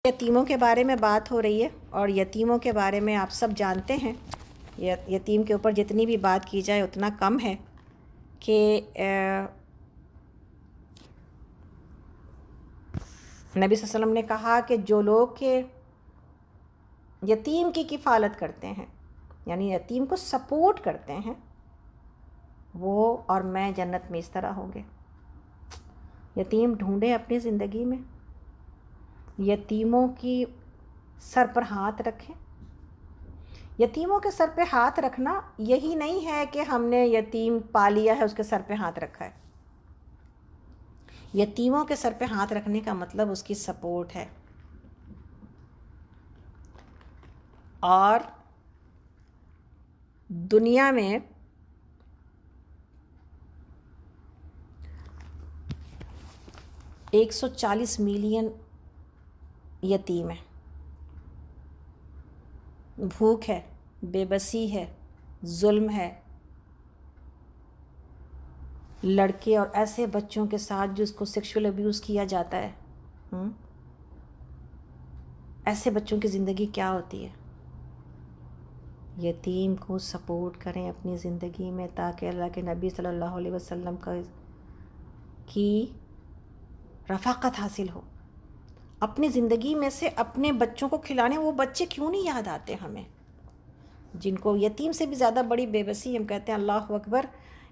یتیموں کے بارے میں بات ہو رہی ہے، اور یتیموں کے بارے میں آپ سب جانتے ہیں یتیم کے اوپر جتنی بھی بات کی جائے اتنا کم ہے کہ نبی صلی اللہ علیہ وسلم نے کہا کہ جو لوگ کہ یتیم کی کفالت کرتے ہیں، یعنی یتیم کو سپورٹ کرتے ہیں، وہ اور میں جنت میں اس طرح ہوں گے۔ یتیم ڈھونڈیں اپنی زندگی میں، یتیموں کی سر پر ہاتھ رکھیں۔ یتیموں کے سر پہ ہاتھ رکھنا یہی نہیں ہے کہ ہم نے یتیم پا لیا ہے اس کے سر پہ ہاتھ رکھا ہے۔ یتیموں کے سر پہ ہاتھ رکھنے کا مطلب اس کی سپورٹ ہے، اور دنیا میں ایک 140 ملین یتیم ہیں۔ بھوک ہے، بے بسی ہے، ظلم ہے، لڑکے اور ایسے بچوں کے ساتھ جس کو سیکشول ابیوز کیا جاتا ہے، ایسے بچوں کی زندگی کیا ہوتی ہے؟ یتیم کو سپورٹ کریں اپنی زندگی میں، تاکہ اللہ کے نبی صلی اللہ علیہ وسلم کی رفاقت حاصل ہو۔ اپنی زندگی میں سے اپنے بچوں کو کھلانے، وہ بچے کیوں نہیں یاد آتے ہمیں جن کو یتیم سے بھی زیادہ بڑی بے بسی، ہم کہتے ہیں اللہ اکبر،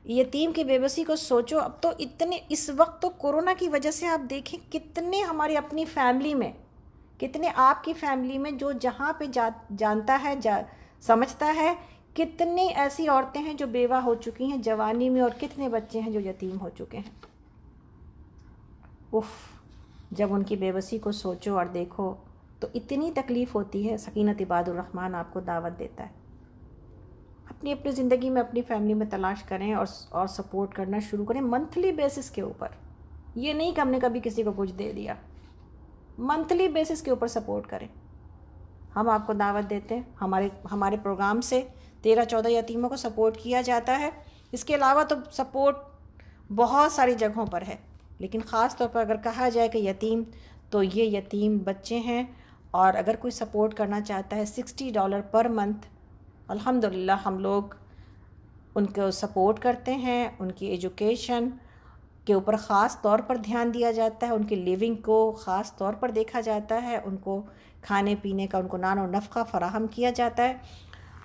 یتیم کی بے بسی کو سوچو۔ اب تو اتنے، اس وقت تو کورونا کی وجہ سے آپ دیکھیں کتنے ہماری اپنی فیملی میں، کتنے آپ کی فیملی میں جو جہاں پہ جانتا ہے، سمجھتا ہے، کتنی ایسی عورتیں ہیں جو بیوہ ہو چکی ہیں جوانی میں، اور کتنے بچے ہیں جو یتیم ہو چکے ہیں۔ اف، جب ان کی بے بسی کو سوچو اور دیکھو تو اتنی تکلیف ہوتی ہے۔ سکینت عباد الرحمن آپ کو دعوت دیتا ہے، اپنی اپنی زندگی میں، اپنی فیملی میں تلاش کریں اور سپورٹ کرنا شروع کریں منتھلی بیسس کے اوپر۔ یہ نہیں کہ ہم نے کبھی کسی کو کچھ دے دیا، منتھلی بیسس کے اوپر سپورٹ کریں۔ ہم آپ کو دعوت دیتے ہیں، ہمارے پروگرام سے 13-14 یتیموں کو سپورٹ کیا جاتا ہے۔ اس کے علاوہ تو سپورٹ بہت ساری جگہوں پر ہے، لیکن خاص طور پر اگر کہا جائے کہ یتیم، تو یہ یتیم بچے ہیں، اور اگر کوئی سپورٹ کرنا چاہتا ہے $60 پر منتھ، الحمدللہ ہم لوگ ان کو سپورٹ کرتے ہیں۔ ان کی ایجوکیشن کے اوپر خاص طور پر دھیان دیا جاتا ہے، ان کی لیونگ کو خاص طور پر دیکھا جاتا ہے، ان کو کھانے پینے کا، ان کو نان و نفقہ فراہم کیا جاتا ہے۔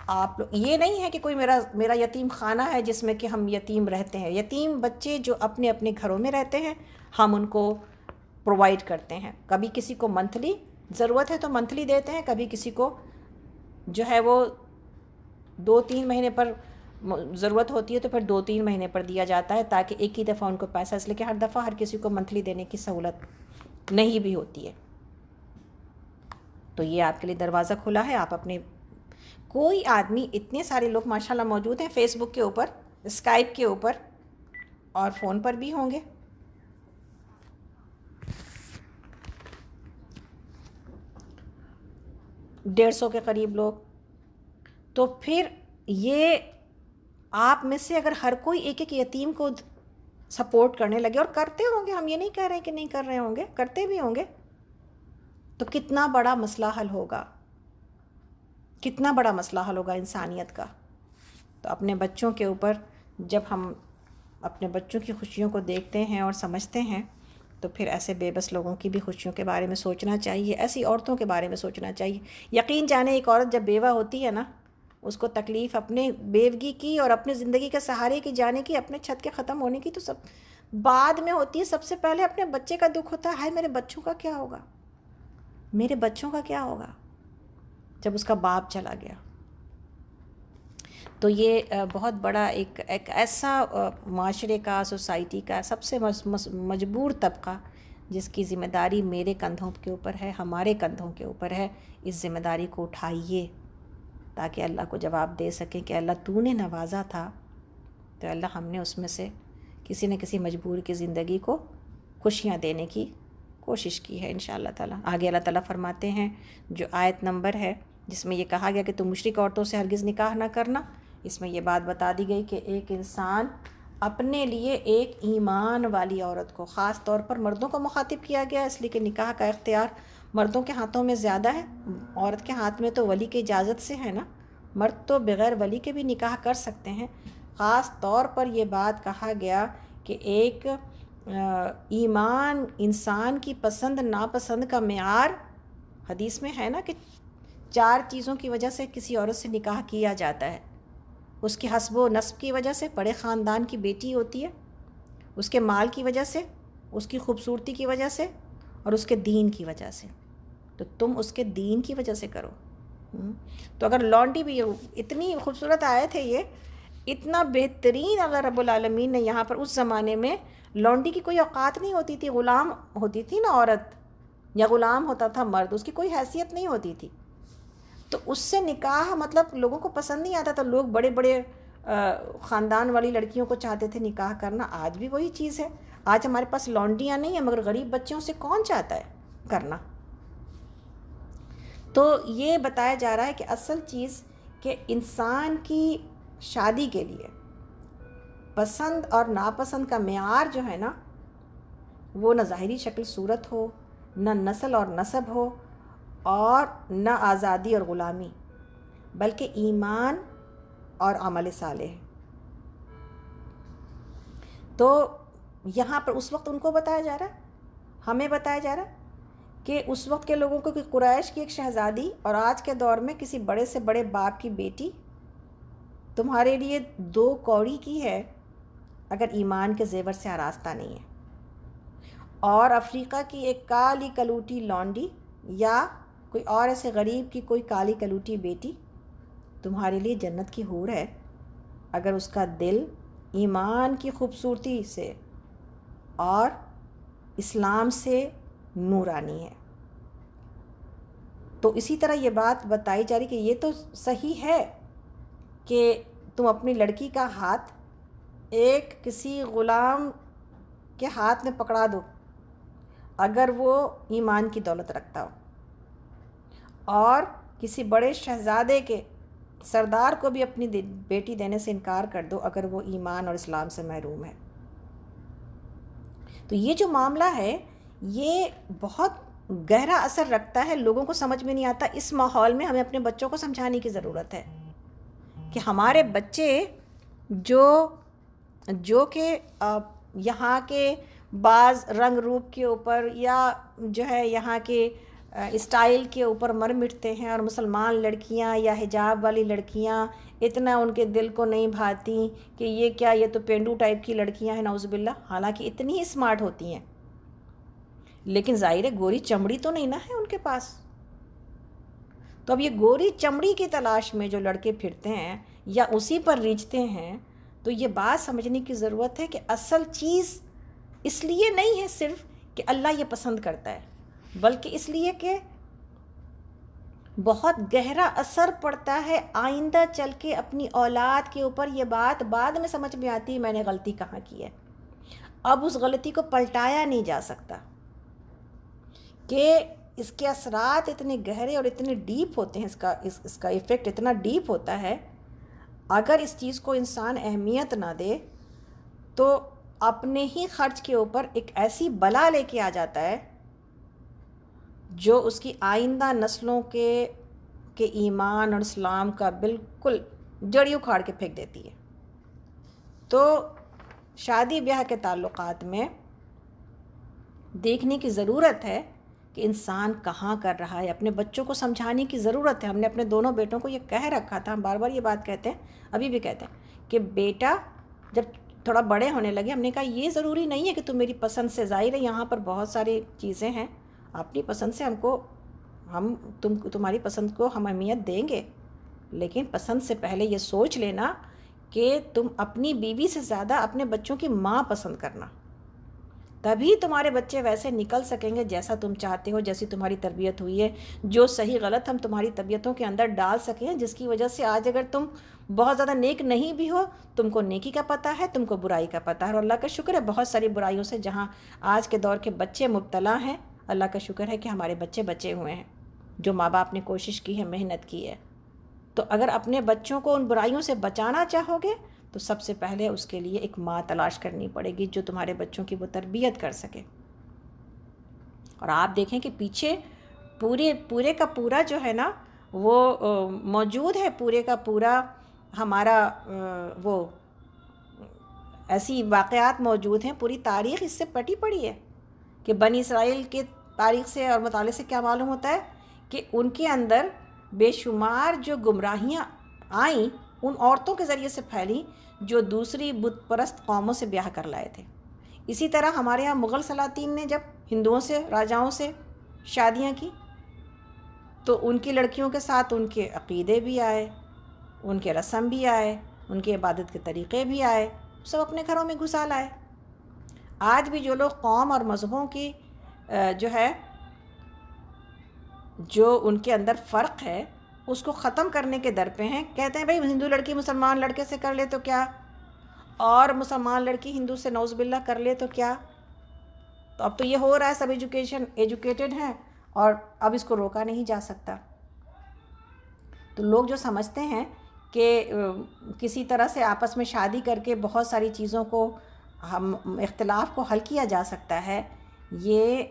آپ لوگ، یہ نہیں ہے کہ کوئی میرا یتیم خانہ ہے جس میں کہ ہم یتیم رہتے ہیں۔ یتیم بچے جو اپنے اپنے گھروں میں رہتے ہیں، ہم ان کو پرووائڈ کرتے ہیں۔ کبھی کسی کو منتھلی ضرورت ہے تو منتھلی دیتے ہیں، کبھی کسی کو جو ہے وہ 2-3 مہینے پر ضرورت ہوتی ہے تو پھر 2-3 مہینے پر دیا جاتا ہے، تاکہ ایک ہی دفعہ ان کو پیسہ، اس لیے کہ ہر دفعہ ہر کسی کو منتھلی دینے کی سہولت نہیں بھی ہوتی ہے۔ تو یہ آپ کے لیے دروازہ کھلا ہے۔ آپ اپنے، کوئی آدمی، اتنے سارے لوگ ماشاءاللہ موجود ہیں فیس بک کے اوپر، اسکائپ کے اوپر، اور فون پر بھی ہوں گے۔ 150 کے قریب لوگ۔ تو پھر یہ آپ میں سے اگر ہر کوئی ایک ایک یتیم کو سپورٹ کرنے لگے، اور کرتے ہوں گے، ہم یہ نہیں کہہ رہے کہ نہیں کر رہے ہوں گے، کرتے بھی ہوں گے، تو کتنا بڑا مسئلہ حل ہوگا، کتنا بڑا مسئلہ حل ہوگا انسانیت کا۔ تو اپنے بچوں کے اوپر، جب ہم اپنے بچوں کی خوشیوں کو دیکھتے ہیں اور سمجھتے ہیں، تو پھر ایسے بے بس لوگوں کی بھی خوشیوں کے بارے میں سوچنا چاہیے، ایسی عورتوں کے بارے میں سوچنا چاہیے۔ یقین جانے، ایک عورت جب بیوہ ہوتی ہے نا، اس کو تکلیف اپنے بیوگی کی اور اپنے زندگی کے سہارے کی جانے کی، اپنے چھت کے ختم ہونے کی تو سب بعد میں ہوتی ہے۔ سب سے پہلے اپنے بچے کا دکھ ہوتا ہے، ہائے میرے بچوں کا کیا ہوگا، میرے بچوں کا کیا ہوگا جب اس کا باپ چلا گیا۔ تو یہ بہت بڑا ایک ایسا معاشرے کا، سوسائٹی کا سب سے مجبور طبقہ، جس کی ذمہ داری میرے کندھوں کے اوپر ہے، ہمارے کندھوں کے اوپر ہے۔ اس ذمہ داری کو اٹھائیے تاکہ اللہ کو جواب دے سکیں کہ اللہ تو نے نوازا تھا، تو اللہ ہم نے اس میں سے کسی نہ کسی مجبور کی زندگی کو خوشیاں دینے کی کوشش کی ہے انشاءاللہ تعالیٰ۔ آگے اللہ تعالیٰ فرماتے ہیں، جو آیت نمبر ہے جس میں یہ کہا گیا کہ تم مشرک عورتوں سے ہرگز نکاح نہ کرنا، اس میں یہ بات بتا دی گئی کہ ایک انسان اپنے لیے ایک ایمان والی عورت کو، خاص طور پر مردوں کو مخاطب کیا گیا، اس لیے کہ نکاح کا اختیار مردوں کے ہاتھوں میں زیادہ ہے، عورت کے ہاتھ میں تو ولی کی اجازت سے ہے نا، مرد تو بغیر ولی کے بھی نکاح کر سکتے ہیں۔ خاص طور پر یہ بات کہا گیا کہ ایک ایمان انسان کی پسند ناپسند کا معیار حدیث میں ہے نا کہ 4 چیزوں کی وجہ سے کسی عورت سے نکاح کیا جاتا ہے۔ اس کے حسب و نسب کی وجہ سے، بڑے خاندان کی بیٹی ہوتی ہے، اس کے مال کی وجہ سے، اس کی خوبصورتی کی وجہ سے، اور اس کے دین کی وجہ سے۔ تو تم اس کے دین کی وجہ سے کرو۔ تو اگر لونڈی بھی، اتنی خوبصورت آیت ہے یہ، اتنا بہترین اللہ رب العالمین نے یہاں پر، اس زمانے میں لونڈی کی کوئی اوقات نہیں ہوتی تھی، غلام ہوتی تھی نا عورت، یا غلام ہوتا تھا مرد، اس کی کوئی حیثیت نہیں ہوتی تھی، تو اس سے نکاح مطلب لوگوں کو پسند نہیں آتا تھا، لوگ بڑے بڑے خاندان والی لڑکیوں کو چاہتے تھے نکاح کرنا۔ آج بھی وہی چیز ہے، آج ہمارے پاس لونڈیاں نہیں ہیں، مگر غریب بچوں سے کون چاہتا ہے کرنا؟ تو یہ بتایا جا رہا ہے کہ اصل چیز کہ انسان کی شادی کے لیے پسند اور ناپسند کا معیار جو ہے نا، وہ نہ ظاہری شکل صورت ہو، نہ نسل اور نسب ہو، اور نہ آزادی اور غلامی، بلکہ ایمان اور عمل صالح۔ تو یہاں پر اس وقت ان کو بتایا جا رہا ہے، ہمیں بتایا جا رہا ہے کہ اس وقت کے لوگوں کو کہ قریش کی ایک شہزادی اور آج کے دور میں کسی بڑے سے بڑے باپ کی بیٹی تمہارے لیے 2 کوڑی کی ہے اگر ایمان کے زیور سے آراستہ نہیں ہے، اور افریقہ کی ایک کالی کلوٹی لونڈی یا کوئی اور ایسے غریب کی کوئی کالی کلوٹی بیٹی تمہارے لیے جنت کی حور ہے اگر اس کا دل ایمان کی خوبصورتی سے اور اسلام سے نورانی ہے۔ تو اسی طرح یہ بات بتائی جا رہی کہ یہ تو صحیح ہے کہ تم اپنی لڑکی کا ہاتھ ایک کسی غلام کے ہاتھ میں پکڑا دو اگر وہ ایمان کی دولت رکھتا ہو، اور کسی بڑے شہزادے کے سردار کو بھی اپنی بیٹی دینے سے انکار کر دو اگر وہ ایمان اور اسلام سے محروم ہے۔ تو یہ جو معاملہ ہے یہ بہت گہرا اثر رکھتا ہے، لوگوں کو سمجھ میں نہیں آتا۔ اس ماحول میں ہمیں اپنے بچوں کو سمجھانے کی ضرورت ہے کہ ہمارے بچے جو کہ یہاں کے بعض رنگ روپ کے اوپر یا جو ہے یہاں کے اسٹائل کے اوپر مر مٹتے ہیں، اور مسلمان لڑکیاں یا حجاب والی لڑکیاں اتنا ان کے دل کو نہیں بھاتی کہ یہ کیا، یہ تو پینڈو ٹائپ کی لڑکیاں ہیں نعوذ باللہ، حالانکہ اتنی اسمارٹ ہوتی ہیں، لیکن ظاہر ہے گوری چمڑی تو نہیں نا ہے ان کے پاس۔ تو اب یہ گوری چمڑی کی تلاش میں جو لڑکے پھرتے ہیں یا اسی پر ریجھتے ہیں، تو یہ بات سمجھنے کی ضرورت ہے کہ اصل چیز اس لیے نہیں ہے صرف کہ اللہ یہ پسند کرتا ہے، بلکہ اس لیے کہ بہت گہرا اثر پڑتا ہے آئندہ چل کے اپنی اولاد کے اوپر۔ یہ بات بعد میں سمجھ میں آتی ہے میں نے غلطی کہاں کی ہے، اب اس غلطی کو پلٹایا نہیں جا سکتا، کہ اس کے اثرات اتنے گہرے اور اتنے ڈیپ ہوتے ہیں، اس کا ایفیکٹ اتنا ڈیپ ہوتا ہے، اگر اس چیز کو انسان اہمیت نہ دے تو اپنے ہی خرچ کے اوپر ایک ایسی بلا لے کے آ جاتا ہے جو اس کی آئندہ نسلوں کے ایمان اور اسلام کا بالکل جڑی اکھاڑ کے پھینک دیتی ہے۔ تو شادی بیاہ کے تعلقات میں دیکھنے کی ضرورت ہے کہ انسان کہاں کر رہا ہے، اپنے بچوں کو سمجھانے کی ضرورت ہے۔ ہم نے اپنے دونوں بیٹوں کو یہ کہہ رکھا تھا، ہم بار بار یہ بات کہتے ہیں، ابھی بھی کہتے ہیں کہ بیٹا جب تھوڑا بڑے ہونے لگے، ہم نے کہا یہ ضروری نہیں ہے کہ تم میری پسند سے، ظاہر ہے یہاں پر بہت ساری چیزیں ہیں، اپنی پسند سے تمہاری پسند کو ہم اہمیت دیں گے، لیکن پسند سے پہلے یہ سوچ لینا کہ تم اپنی بیوی سے زیادہ اپنے بچوں کی ماں پسند کرنا، تبھی تمہارے بچے ویسے نکل سکیں گے جیسا تم چاہتے ہو، جیسی تمہاری تربیت ہوئی ہے، جو صحیح غلط ہم تمہاری طبیعتوں کے اندر ڈال سکیں، جس کی وجہ سے آج اگر تم بہت زیادہ نیک نہیں بھی ہو، تم کو نیکی کا پتہ ہے، تم کو برائی کا پتہ ہے، اور اللہ کا شکر ہے بہت ساری برائیوں سے جہاں آج کے دور کے بچے مبتلا ہیں، اللہ کا شکر ہے کہ ہمارے بچے بچے ہوئے ہیں، جو ماں باپ نے کوشش کی ہے، محنت کی ہے۔ تو اگر اپنے بچوں کو ان برائیوں سے بچانا چاہو گے تو سب سے پہلے اس کے لیے ایک ماں تلاش کرنی پڑے گی جو تمہارے بچوں کی وہ تربیت کر سکے۔ اور آپ دیکھیں کہ پیچھے پورے کا پورا جو ہے نا وہ موجود ہے، پورے کا پورا ہمارا وہ ایسی واقعات موجود ہیں، پوری تاریخ اس سے پٹی پڑی ہے کہ بنی اسرائیل کے تاریخ سے اور مطالعے سے کیا معلوم ہوتا ہے کہ ان کے اندر بے شمار جو گمراہیاں آئیں ان عورتوں کے ذریعے سے پھیلیں جو دوسری بت پرست قوموں سے بیاہ کر لائے تھے۔ اسی طرح ہمارے ہاں مغل سلاطین نے جب ہندوؤں سے، راجاؤں سے شادیاں کی تو ان کی لڑکیوں کے ساتھ ان کے عقیدے بھی آئے، ان کے رسم بھی آئے، ان کے عبادت کے طریقے بھی آئے، سب اپنے گھروں میں گھسا لائے۔ آج بھی جو لوگ قوم اور مذہبوں کی جو ہے جو ان کے اندر فرق ہے اس کو ختم کرنے کے در پہ ہیں، کہتے ہیں بھئی ہندو لڑکی مسلمان لڑکے سے کر لے تو کیا، اور مسلمان لڑکی ہندو سے نعوذ باللہ کر لے تو کیا۔ تو اب تو یہ ہو رہا ہے، سب ایجوکیٹڈ ہیں اور اب اس کو روکا نہیں جا سکتا۔ تو لوگ جو سمجھتے ہیں کہ کسی طرح سے آپس میں شادی کر کے بہت ساری چیزوں کو اختلاف کو حل کیا جا سکتا ہے، یہ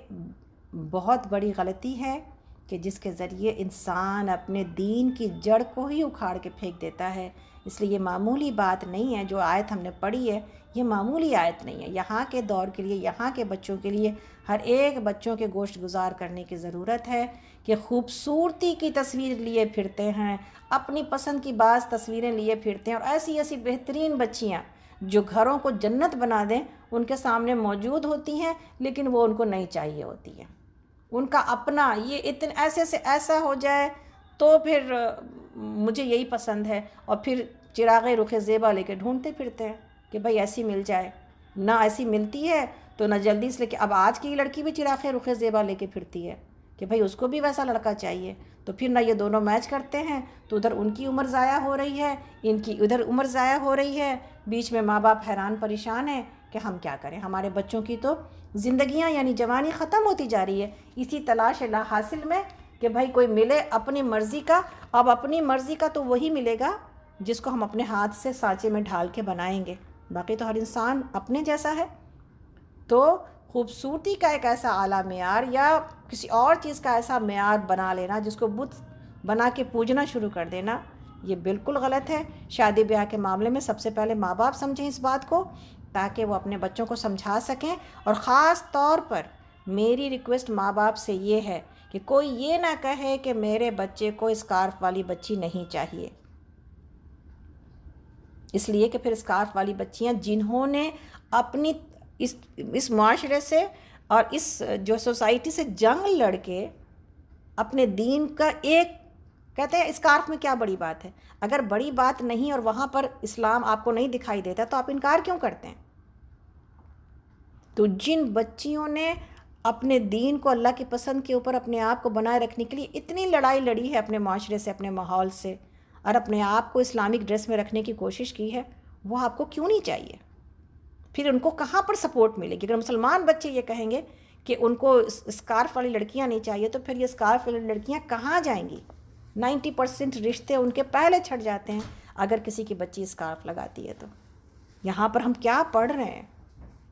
بہت بڑی غلطی ہے کہ جس کے ذریعے انسان اپنے دین کی جڑ کو ہی اکھاڑ کے پھینک دیتا ہے۔ اس لیے یہ معمولی بات نہیں ہے، جو آیت ہم نے پڑھی ہے یہ معمولی آیت نہیں ہے۔ یہاں کے دور کے لیے، یہاں کے بچوں کے لیے ہر ایک بچوں کے گوشت گزار کرنے کی ضرورت ہے کہ خوبصورتی کی تصویر لیے پھرتے ہیں، اپنی پسند کی بعض تصویریں لیے پھرتے ہیں، اور ایسی ایسی بہترین بچیاں جو گھروں کو جنت بنا دیں ان کے سامنے موجود ہوتی ہیں، لیکن وہ ان کو نہیں چاہیے ہوتی ہے۔ ان کا اپنا یہ ایسے سے ایسا ہو جائے تو پھر مجھے یہی پسند ہے، اور پھر چراغ رخ زیبا لے کے ڈھونڈتے پھرتے ہیں کہ بھئی ایسی مل جائے، نہ ایسی ملتی ہے تو نہ جلدی سے، اب آج کی لڑکی بھی چراغ رخ زیبا لے کے پھرتی ہے کہ بھئی اس کو بھی ویسا لڑکا چاہیے، تو پھر نہ یہ دونوں میچ کرتے ہیں، تو ادھر ان کی عمر ضائع ہو رہی ہے، ان کی ادھر عمر ضائع ہو رہی ہے، بیچ میں ماں باپ حیران پریشان ہیں کہ ہم کیا کریں، ہمارے بچوں کی تو زندگیاں یعنی جوانی ختم ہوتی جا رہی ہے اسی تلاش لا حاصل میں کہ بھائی کوئی ملے اپنی مرضی کا۔ اب اپنی مرضی کا تو وہی ملے گا جس کو ہم اپنے ہاتھ سے سانچے میں ڈھال کے بنائیں گے، باقی تو ہر انسان اپنے جیسا ہے۔ تو خوبصورتی کا ایک ایسا اعلیٰ معیار یا کسی اور چیز کا ایسا معیار بنا لینا جس کو بت بنا کے پوجنا شروع کر دینا، یہ بالکل غلط ہے۔ شادی بیاہ کے معاملے میں سب سے پہلے ماں باپ سمجھیں اس بات کو تاکہ وہ اپنے بچوں کو سمجھا سکیں، اور خاص طور پر میری ریکویسٹ ماں باپ سے یہ ہے کہ کوئی یہ نہ کہے کہ میرے بچے کو اسکارف والی بچی نہیں چاہیے، اس لیے کہ پھر اسکارف والی بچیاں جنہوں نے اپنی اس معاشرے سے اور اس جو سوسائٹی سے جنگ لڑ کے اپنے دین کا ایک کہتے ہیں اسکارف میں کیا بڑی بات ہے، اگر بڑی بات نہیں اور وہاں پر اسلام آپ کو نہیں دکھائی دیتا تو آپ انکار کیوں کرتے ہیں؟ تو جن بچیوں نے اپنے دین کو اللہ کی پسند کے اوپر اپنے آپ کو بنائے رکھنے کے لیے اتنی لڑائی لڑی ہے اپنے معاشرے سے، اپنے ماحول سے، اور اپنے آپ کو اسلامک ڈریس میں رکھنے کی کوشش کی ہے، وہ آپ کو کیوں نہیں چاہیے؟ پھر ان کو کہاں پر سپورٹ ملے گی؟ اگر مسلمان بچے یہ کہیں گے کہ ان کو اسکارف والی لڑکیاں نہیں چاہیے تو پھر یہ اسکارف والی لڑکیاں کہاں جائیں گی؟ 90% رشتے ان کے پہلے چھٹ جاتے ہیں اگر کسی کی بچی اسکارف لگاتی ہے تو۔ یہاں پر ہم کیا پڑھ رہے ہیں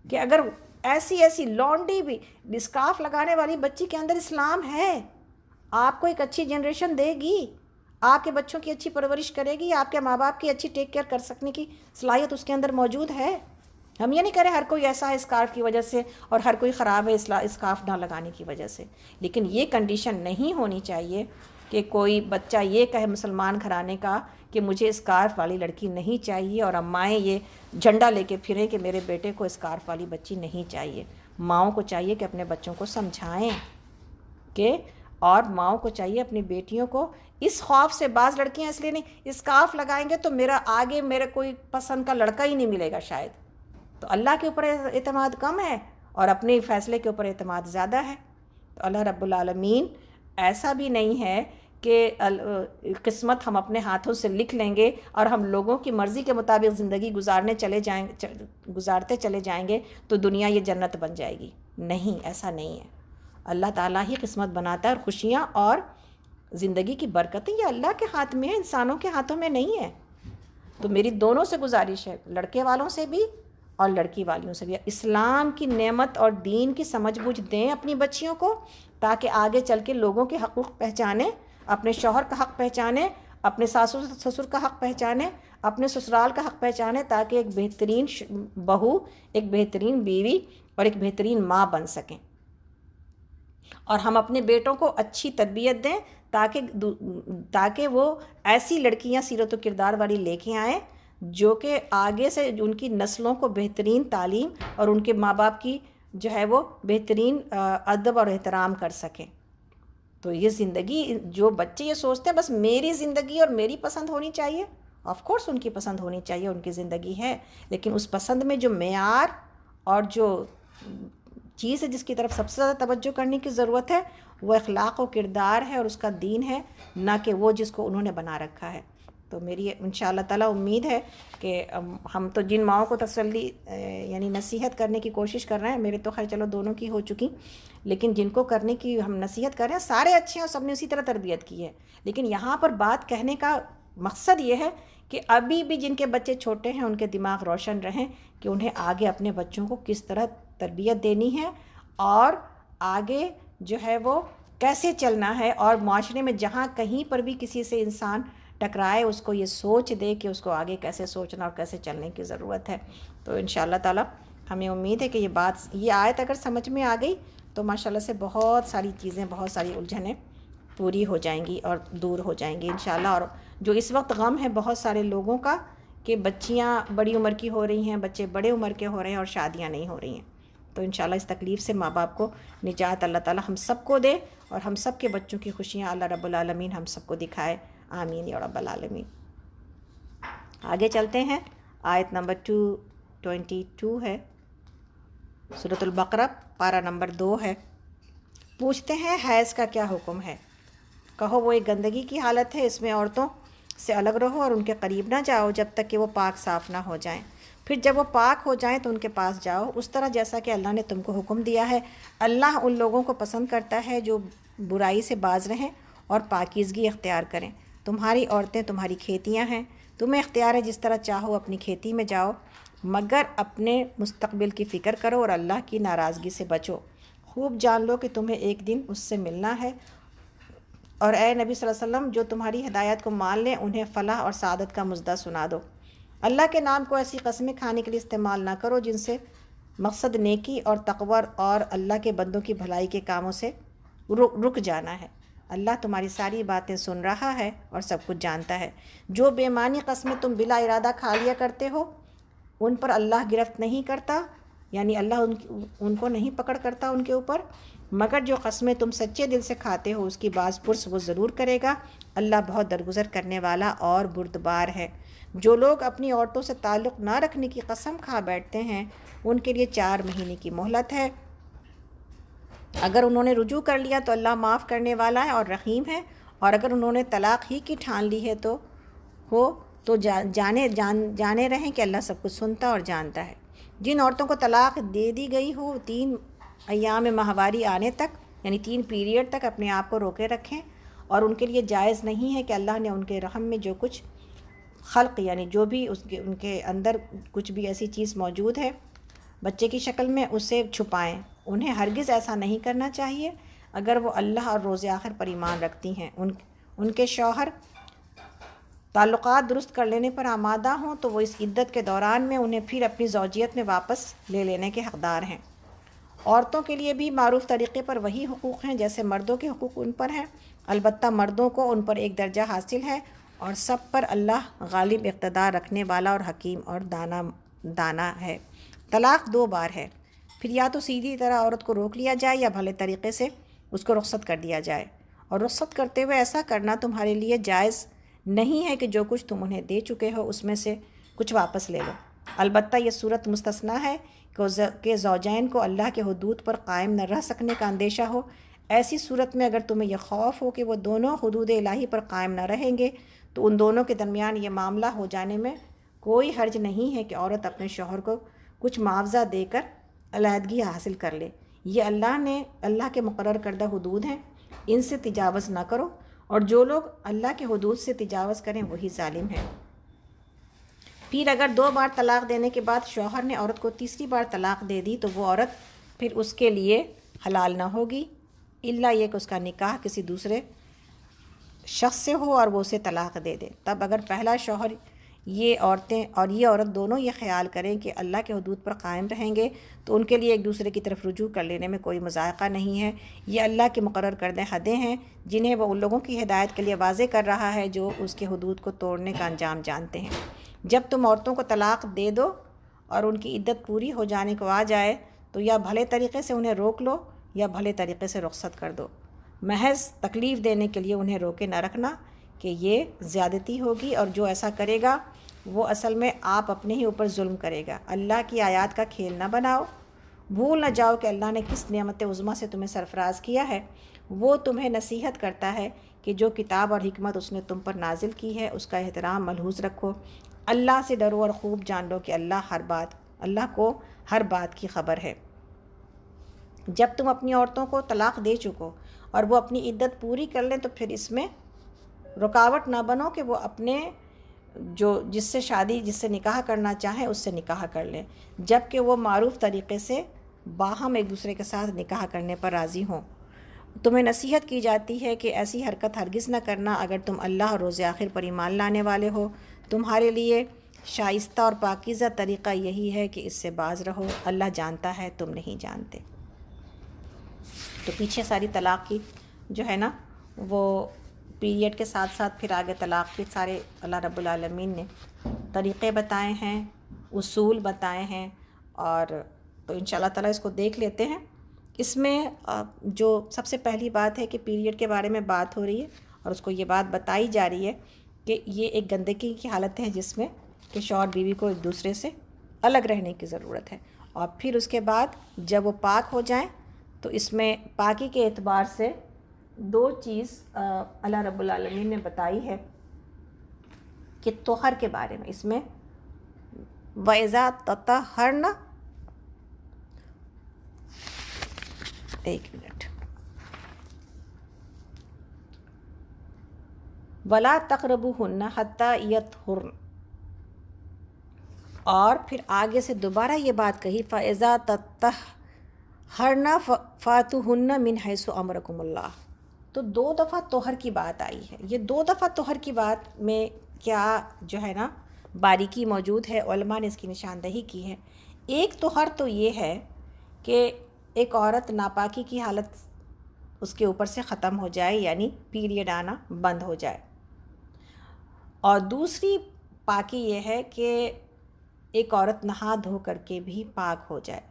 کہ اگر ایسی لونڈی بھی اسکارف لگانے والی بچی کے اندر اسلام ہے، آپ کو ایک اچھی جنریشن دے گی، آپ کے بچوں کی اچھی پرورش کرے گی، آپ کے ماں باپ کی اچھی ٹیک کیئر کر سکنے کی صلاحیت اس کے اندر موجود ہے۔ ہم یہ نہیں کریں ہر کوئی ایسا ہے اسکارف کی وجہ سے اور ہر کوئی خراب ہے اسکارف نہ لگانے کی وجہ سے، لیکن یہ کنڈیشن نہیں ہونی چاہیے کہ کوئی بچہ یہ کہے مسلمان گھرانے کا کہ مجھے اسکارف والی لڑکی نہیں چاہیے، اور امائیں یہ جھنڈا لے کے پھریں کہ میرے بیٹے کو اسکارف والی بچی نہیں چاہیے۔ ماؤں کو چاہیے کہ اپنے بچوں کو سمجھائیں کہ، اور ماؤں کو چاہیے اپنی بیٹیوں کو اس خوف سے، بعض لڑکیاں اس لیے نہیں اسکارف لگائیں گے تو میرے کوئی پسند کا لڑکا ہی نہیں ملے گا شاید، تو اللہ کے اوپر اعتماد کم ہے اور اپنے فیصلے کے اوپر اعتماد زیادہ ہے۔ تو اللہ رب العالمین ایسا بھی نہیں ہے کہ قسمت ہم اپنے ہاتھوں سے لکھ لیں گے اور ہم لوگوں کی مرضی کے مطابق زندگی گزارتے چلے جائیں گے تو دنیا یہ جنت بن جائے گی، نہیں، ایسا نہیں ہے۔ اللہ تعالیٰ ہی قسمت بناتا ہے، اور خوشیاں اور زندگی کی برکتیں یہ اللہ کے ہاتھ میں ہے، انسانوں کے ہاتھوں میں نہیں ہے۔ تو میری دونوں سے گزارش ہے، لڑکے والوں سے بھی اور لڑکی والیوں سے بھی اسلام کی نعمت اور دین کی سمجھ بوجھ دیں اپنی بچیوں کو، تاکہ آگے چل کے لوگوں کے حقوق پہچانیں، اپنے شوہر کا حق پہچانیں، اپنے ساسو سسر کا حق پہچانیں، اپنے سسرال کا حق پہچانیں، تاکہ ایک بہترین بہو، ایک بہترین بیوی اور ایک بہترین ماں بن سکیں۔ اور ہم اپنے بیٹوں کو اچھی تربیت دیں تاکہ وہ ایسی لڑکیاں سیرت و کردار والی لے کے آئیں جو کہ آگے سے ان کی نسلوں کو بہترین تعلیم اور ان کے ماں باپ کی جو ہے وہ بہترین ادب اور احترام کر سکیں۔ تو یہ زندگی، جو بچے یہ سوچتے ہیں بس میری زندگی اور میری پسند ہونی چاہیے، آف کورس ان کی پسند ہونی چاہیے، ان کی زندگی ہے، لیکن اس پسند میں جو معیار اور جو چیز ہے جس کی طرف سب سے زیادہ توجہ کرنے کی ضرورت ہے وہ اخلاق و کردار ہے اور اس کا دین ہے، نہ کہ وہ جس کو انہوں نے بنا رکھا ہے۔ تو میری انشاءاللہ تعالیٰ امید ہے کہ ہم تو جن ماؤں کو تسلی یعنی نصیحت کرنے کی کوشش کر رہے ہیں، میرے تو خیر چلو دونوں کی ہو چکی، لیکن جن کو کرنے کی ہم نصیحت کر رہے ہیں سارے اچھے ہیں اور سب نے اسی طرح تربیت کی ہے، لیکن یہاں پر بات کہنے کا مقصد یہ ہے کہ ابھی بھی جن کے بچے چھوٹے ہیں ان کے دماغ روشن رہیں کہ انہیں آگے اپنے بچوں کو کس طرح تربیت دینی ہے اور آگے جو ہے وہ کیسے چلنا ہے، اور معاشرے میں جہاں کہیں پر بھی کسی سے انسان ٹکرائے اس کو یہ سوچ دے کہ اس کو آگے کیسے سوچنا اور کیسے چلنے کی ضرورت ہے۔ تو انشاءاللہ تعالیٰ ہمیں امید ہے کہ یہ آیت اگر سمجھ میں آ گئی تو ماشاءاللہ سے بہت ساری چیزیں، بہت ساری الجھنیں پوری ہو جائیں گی اور دور ہو جائیں گی انشاءاللہ۔ اور جو اس وقت غم ہے بہت سارے لوگوں کا کہ بچیاں بڑی عمر کی ہو رہی ہیں، بچے بڑے عمر کے ہو رہے ہیں اور شادیاں نہیں ہو رہی ہیں، تو انشاءاللہ اس تکلیف سے ماں باپ کو نجات اللہ تعالیٰ ہم سب کو دے اور ہم سب کے بچوں کی خوشیاں اللہ رب العالمین ہم سب کو دکھائے، آمین یا رب العالمین۔ آگے چلتے ہیں، آیت نمبر 222 ہے، سورۃ البقرہ، پارہ نمبر 2 ہے۔ پوچھتے ہیں حیض کا کیا حکم ہے؟ کہو وہ ایک گندگی کی حالت ہے، اس میں عورتوں سے الگ رہو اور ان کے قریب نہ جاؤ جب تک کہ وہ پاک صاف نہ ہو جائیں، پھر جب وہ پاک ہو جائیں تو ان کے پاس جاؤ، اس طرح جیسا کہ اللہ نے تم کو حکم دیا ہے۔ اللہ ان لوگوں کو پسند کرتا ہے جو برائی سے باز رہیں اور پاکیزگی اختیار کریں۔ تمہاری عورتیں تمہاری کھیتیاں ہیں، تمہیں اختیار ہے جس طرح چاہو اپنی کھیتی میں جاؤ، مگر اپنے مستقبل کی فکر کرو اور اللہ کی ناراضگی سے بچو۔ خوب جان لو کہ تمہیں ایک دن اس سے ملنا ہے، اور اے نبی صلی اللہ علیہ وسلم جو تمہاری ہدایت کو مان لیں انہیں فلاح اور سعادت کا مژدہ سنا دو۔ اللہ کے نام کو ایسی قسمیں کھانے کے لیے استعمال نہ کرو جن سے مقصد نیکی اور تقوی اور اللہ کے بندوں کی بھلائی کے کاموں سے رک جانا ہے۔ اللہ تمہاری ساری باتیں سن رہا ہے اور سب کچھ جانتا ہے۔ جو بے معنی قسمیں تم بلا ارادہ کھا لیا کرتے ہو ان پر اللہ گرفت نہیں کرتا، یعنی اللہ ان کو نہیں پکڑ کرتا ان کے اوپر، مگر جو قسمیں تم سچے دل سے کھاتے ہو اس کی باز پرس وہ ضرور کرے گا۔ اللہ بہت درگزر کرنے والا اور بردبار ہے۔ جو لوگ اپنی عورتوں سے تعلق نہ رکھنے کی قسم کھا بیٹھتے ہیں ان کے لیے 4 مہینے کی مہلت ہے، اگر انہوں نے رجوع کر لیا تو اللہ معاف کرنے والا ہے اور رحیم ہے، اور اگر انہوں نے طلاق ہی کی ٹھان لی ہے تو جانے رہیں کہ اللہ سب کچھ سنتا اور جانتا ہے۔ جن عورتوں کو طلاق دے دی گئی ہو 3 ایام ماہواری آنے تک، یعنی 3 پیریڈ تک اپنے آپ کو روکے رکھیں، اور ان کے لیے جائز نہیں ہے کہ اللہ نے ان کے رحم میں جو کچھ خلق یعنی جو بھی ان کے اندر کچھ بھی ایسی چیز موجود ہے بچے کی شکل میں اسے چھپائیں۔ انہیں ہرگز ایسا نہیں کرنا چاہیے اگر وہ اللہ اور روز آخر پر ایمان رکھتی ہیں۔ ان کے شوہر تعلقات درست کر لینے پر آمادہ ہوں تو وہ اس عدت کے دوران میں انہیں پھر اپنی زوجیت میں واپس لے لینے کے حقدار ہیں۔ عورتوں کے لیے بھی معروف طریقے پر وہی حقوق ہیں جیسے مردوں کے حقوق ان پر ہیں، البتہ مردوں کو ان پر ایک درجہ حاصل ہے، اور سب پر اللہ غالب اقتدار رکھنے والا اور حکیم اور دانا ہے۔ طلاق 2 بار ہے، پھر یا تو سیدھی طرح عورت کو روک لیا جائے یا بھلے طریقے سے اس کو رخصت کر دیا جائے، اور رخصت کرتے ہوئے ایسا کرنا تمہارے لیے جائز نہیں ہے کہ جو کچھ تم انہیں دے چکے ہو اس میں سے کچھ واپس لے لو۔ البتہ یہ صورت مستثنیٰ ہے کہ زوجین کو اللہ کے حدود پر قائم نہ رہ سکنے کا اندیشہ ہو۔ ایسی صورت میں اگر تمہیں یہ خوف ہو کہ وہ دونوں حدود الہی پر قائم نہ رہیں گے تو ان دونوں کے درمیان یہ معاملہ ہو جانے میں کوئی حرج نہیں ہے کہ عورت اپنے شوہر کو کچھ معاوضہ دے کر علیحدگی حاصل کر لے۔ یہ اللہ کے مقرر کردہ حدود ہیں، ان سے تجاوز نہ کرو، اور جو لوگ اللہ کے حدود سے تجاوز کریں وہی ظالم ہیں۔ پھر اگر 2 بار طلاق دینے کے بعد شوہر نے عورت کو تیسری بار طلاق دے دی تو وہ عورت پھر اس کے لیے حلال نہ ہوگی، الا یہ کہ اس کا نکاح کسی دوسرے شخص سے ہو اور وہ اسے طلاق دے دے۔ تب اگر پہلا شوہر یہ عورتیں اور یہ عورت دونوں یہ خیال کریں کہ اللہ کے حدود پر قائم رہیں گے تو ان کے لیے ایک دوسرے کی طرف رجوع کر لینے میں کوئی مذائقہ نہیں ہے۔ یہ اللہ کے مقرر کردہ حدیں ہیں جنہیں وہ ان لوگوں کی ہدایت کے لیے واضح کر رہا ہے جو اس کے حدود کو توڑنے کا انجام جانتے ہیں۔ جب تم عورتوں کو طلاق دے دو اور ان کی عدت پوری ہو جانے کو آ جائے تو یا بھلے طریقے سے انہیں روک لو یا بھلے طریقے سے رخصت کر دو۔ محض تکلیف دینے کے لیے انہیں روکے نہ رکھنا کہ یہ زیادتی ہوگی، اور جو ایسا کرے گا وہ اصل میں آپ اپنے ہی اوپر ظلم کرے گا۔ اللہ کی آیات کا کھیل نہ بناؤ، بھول نہ جاؤ کہ اللہ نے کس نعمت عظمیٰ سے تمہیں سرفراز کیا ہے۔ وہ تمہیں نصیحت کرتا ہے کہ جو کتاب اور حکمت اس نے تم پر نازل کی ہے اس کا احترام ملحوظ رکھو۔ اللہ سے ڈرو اور خوب جان لو کہ اللہ کو ہر بات کی خبر ہے۔ جب تم اپنی عورتوں کو طلاق دے چکو اور وہ اپنی عدت پوری کر لیں تو پھر اس میں رکاوٹ نہ بنو کہ وہ اپنے جس سے نکاح کرنا چاہیں اس سے نکاح کر لیں، جب کہ وہ معروف طریقے سے باہم ایک دوسرے کے ساتھ نکاح کرنے پر راضی ہوں۔ تمہیں نصیحت کی جاتی ہے کہ ایسی حرکت ہرگز نہ کرنا اگر تم اللہ اور روز آخر پر ایمان لانے والے ہو۔ تمہارے لیے شائستہ اور پاکیزہ طریقہ یہی ہے کہ اس سے باز رہو، اللہ جانتا ہے تم نہیں جانتے۔ تو پیچھے ساری طلاق کی جو ہے نا وہ پیریڈ کے ساتھ ساتھ پھر آگے طلاق کے سارے اللہ رب العالمین نے طریقے بتائے ہیں، اصول بتائے ہیں، اور تو انشاءاللہ تعالیٰ اس کو دیکھ لیتے ہیں۔ اس میں جو سب سے پہلی بات ہے کہ پیریڈ کے بارے میں بات ہو رہی ہے اور اس کو یہ بات بتائی جا رہی ہے کہ یہ ایک گندگی کی حالت ہے جس میں کہ شوہر بیوی کو ایک دوسرے سے الگ رہنے کی ضرورت ہے، اور پھر اس کے بعد جب وہ پاک ہو جائیں تو اس میں پاکی کے اعتبار سے 2 چیز اللہ رب العالمین نے بتائی ہے کہ طہر کے بارے میں۔ اس میں وَإِذَا تَطَهَّرْنَ، ایک منٹ، وَلَا تَقْرَبُوهُنَّ حَتَّى يَطْهُرْنَ، اور پھر آگے سے دوبارہ یہ بات کہی فَإِذَا تَطَهَّرْنَ فَأْتُوهُنَّ مِنْ حَيْثُ أَمَرَكُمُ اللَّهُ۔ تو 2 دفعہ طہر کی بات آئی ہے۔ یہ 2 دفعہ طہر کی بات میں کیا جو ہے نا باریکی موجود ہے، علماء نے اس کی نشاندہی کی ہے۔ ایک طہر تو یہ ہے کہ ایک عورت ناپاکی کی حالت اس کے اوپر سے ختم ہو جائے، یعنی پیریڈ آنا بند ہو جائے، اور دوسری پاکی یہ ہے کہ ایک عورت نہا دھو کر کے بھی پاک ہو جائے۔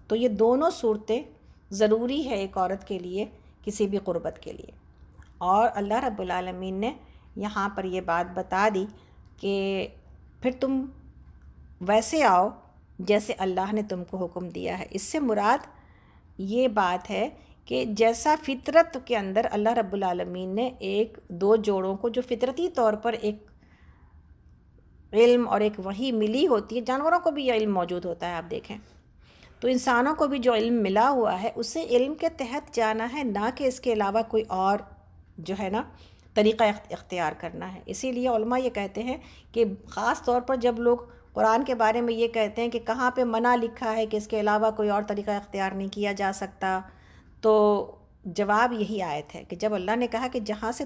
تو یہ دونوں صورتیں ضروری ہے ایک عورت کے لیے کسی بھی قربت کے لیے، اور اللہ رب العالمین نے یہاں پر یہ بات بتا دی کہ پھر تم ویسے آؤ جیسے اللہ نے تم کو حکم دیا ہے۔ اس سے مراد یہ بات ہے کہ جیسا فطرت کے اندر اللہ رب العالمین نے 2 جوڑوں کو جو فطرتی طور پر ایک علم اور ایک وحی ملی ہوتی ہے، جانوروں کو بھی یہ علم موجود ہوتا ہے، آپ دیکھیں تو انسانوں کو بھی جو علم ملا ہوا ہے اسے علم کے تحت جانا ہے، نہ کہ اس کے علاوہ کوئی اور جو ہے نا طریقہ اختیار کرنا ہے۔ اسی لیے علماء یہ کہتے ہیں کہ خاص طور پر جب لوگ قرآن کے بارے میں یہ کہتے ہیں کہ کہاں پہ منع لکھا ہے کہ اس کے علاوہ کوئی اور طریقہ اختیار نہیں کیا جا سکتا، تو جواب یہی آیت ہے کہ جب اللہ نے کہا کہ جہاں سے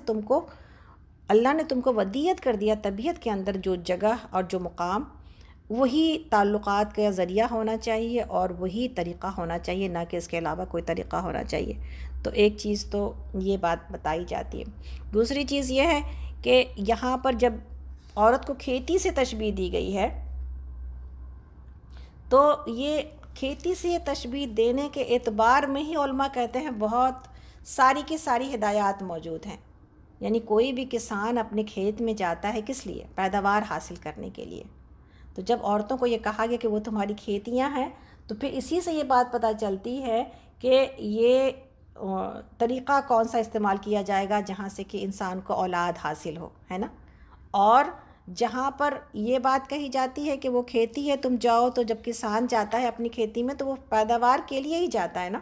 اللہ نے تم کو ودیت کر دیا، طبیعت کے اندر جو جگہ اور جو مقام، وہی تعلقات کا ذریعہ ہونا چاہیے اور وہی طریقہ ہونا چاہیے، نہ کہ اس کے علاوہ کوئی طریقہ ہونا چاہیے۔ تو ایک چیز تو یہ بات بتائی جاتی ہے۔ دوسری چیز یہ ہے کہ یہاں پر جب عورت کو کھیتی سے تشبیہ دی گئی ہے تو یہ کھیتی سے یہ تشبیہ دینے کے اعتبار میں ہی علماء کہتے ہیں بہت ساری کی ساری ہدایات موجود ہیں۔ یعنی کوئی بھی کسان اپنے کھیت میں جاتا ہے کس لیے؟ پیداوار حاصل کرنے کے لیے۔ تو جب عورتوں کو یہ کہا گیا کہ وہ تمہاری کھیتیاں ہیں تو پھر اسی سے یہ بات پتہ چلتی ہے کہ یہ طریقہ کون سا استعمال کیا جائے گا جہاں سے کہ انسان کو اولاد حاصل ہو، ہے نا۔ اور جہاں پر یہ بات کہی جاتی ہے کہ وہ کھیتی ہے تم جاؤ، تو جب کسان جاتا ہے اپنی کھیتی میں تو وہ پیداوار کے لیے ہی جاتا ہے نا۔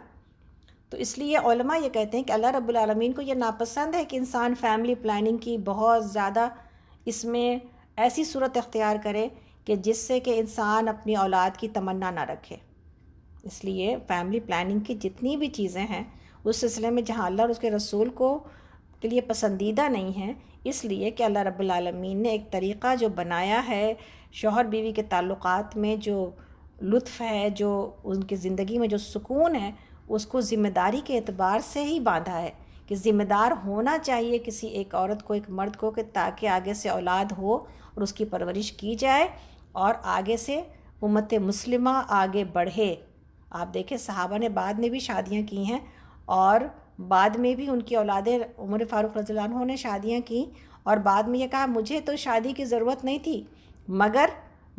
تو اس لیے علماء یہ کہتے ہیں کہ اللہ رب العالمین کو یہ ناپسند ہے کہ انسان فیملی پلاننگ کی بہت زیادہ اس میں ایسی صورت اختیار کرے کہ جس سے کہ انسان اپنی اولاد کی تمنا نہ رکھے. اس لیے فیملی پلاننگ کی جتنی بھی چیزیں ہیں اس سلسلے میں جہاں اللہ اور اس کے رسول کو کے لیے پسندیدہ نہیں ہیں، اس لیے کہ اللہ رب العالمین نے ایک طریقہ جو بنایا ہے شوہر بیوی کے تعلقات میں، جو لطف ہے، جو ان کی زندگی میں جو سکون ہے، اس کو ذمہ داری کے اعتبار سے ہی باندھا ہے کہ ذمہ دار ہونا چاہیے کسی ایک عورت کو، ایک مرد کو، کہ تاکہ آگے سے اولاد ہو اور اس کی پرورش کی جائے اور آگے سے امت مسلمہ آگے بڑھے. آپ دیکھیں صحابہ نے بعد میں بھی شادیاں کی ہیں اور بعد میں بھی ان کی اولادیں، عمر فاروق رضی اللہ عنہ نے شادیاں کیں اور بعد میں یہ کہا مجھے تو شادی کی ضرورت نہیں تھی، مگر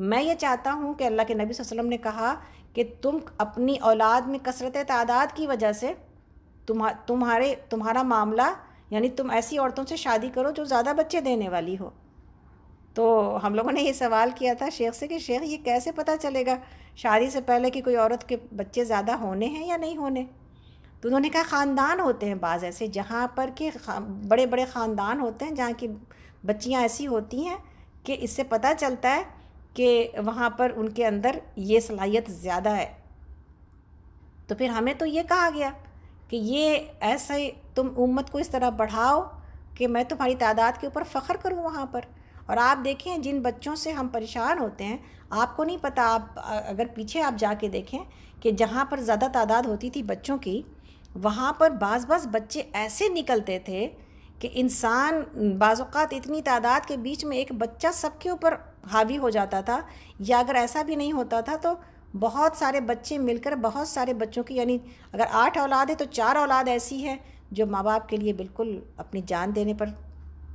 میں یہ چاہتا ہوں کہ اللہ کے نبی صلی اللہ علیہ وسلم نے کہا کہ تم اپنی اولاد میں کثرت تعداد کی وجہ سے تمہارا معاملہ، یعنی تم ایسی عورتوں سے شادی کرو جو زیادہ بچے دینے والی ہو. تو ہم لوگوں نے یہ سوال کیا تھا شیخ سے کہ شیخ یہ کیسے پتہ چلے گا شادی سے پہلے کہ کوئی عورت کے بچے زیادہ ہونے ہیں یا نہیں ہونے؟ تو انہوں نے کہا خاندان ہوتے ہیں بعض ایسے جہاں پر کہ بڑے بڑے خاندان ہوتے ہیں جہاں کی بچیاں ایسی ہوتی ہیں کہ اس سے پتہ چلتا ہے کہ وہاں پر ان کے اندر یہ صلاحیت زیادہ ہے. تو پھر ہمیں تو یہ کہا گیا کہ یہ ایسے تم امت کو اس طرح بڑھاؤ کہ میں تمہاری تعداد کے اوپر فخر کروں وہاں پر. اور آپ دیکھیں جن بچوں سے ہم پریشان ہوتے ہیں، آپ کو نہیں پتہ، آپ اگر پیچھے آپ جا کے دیکھیں کہ جہاں پر زیادہ تعداد ہوتی تھی بچوں کی، وہاں پر بعض بچے ایسے نکلتے تھے کہ انسان بعض اوقات اتنی تعداد کے بیچ میں ایک بچہ سب کے اوپر حاوی ہو جاتا تھا، یا اگر ایسا بھی نہیں ہوتا تھا تو بہت سارے بچے مل کر بہت سارے بچوں کی، یعنی اگر 8 اولاد ہے تو 4 اولاد ایسی ہے جو ماں باپ کے لیے بالکل اپنی جان دینے پر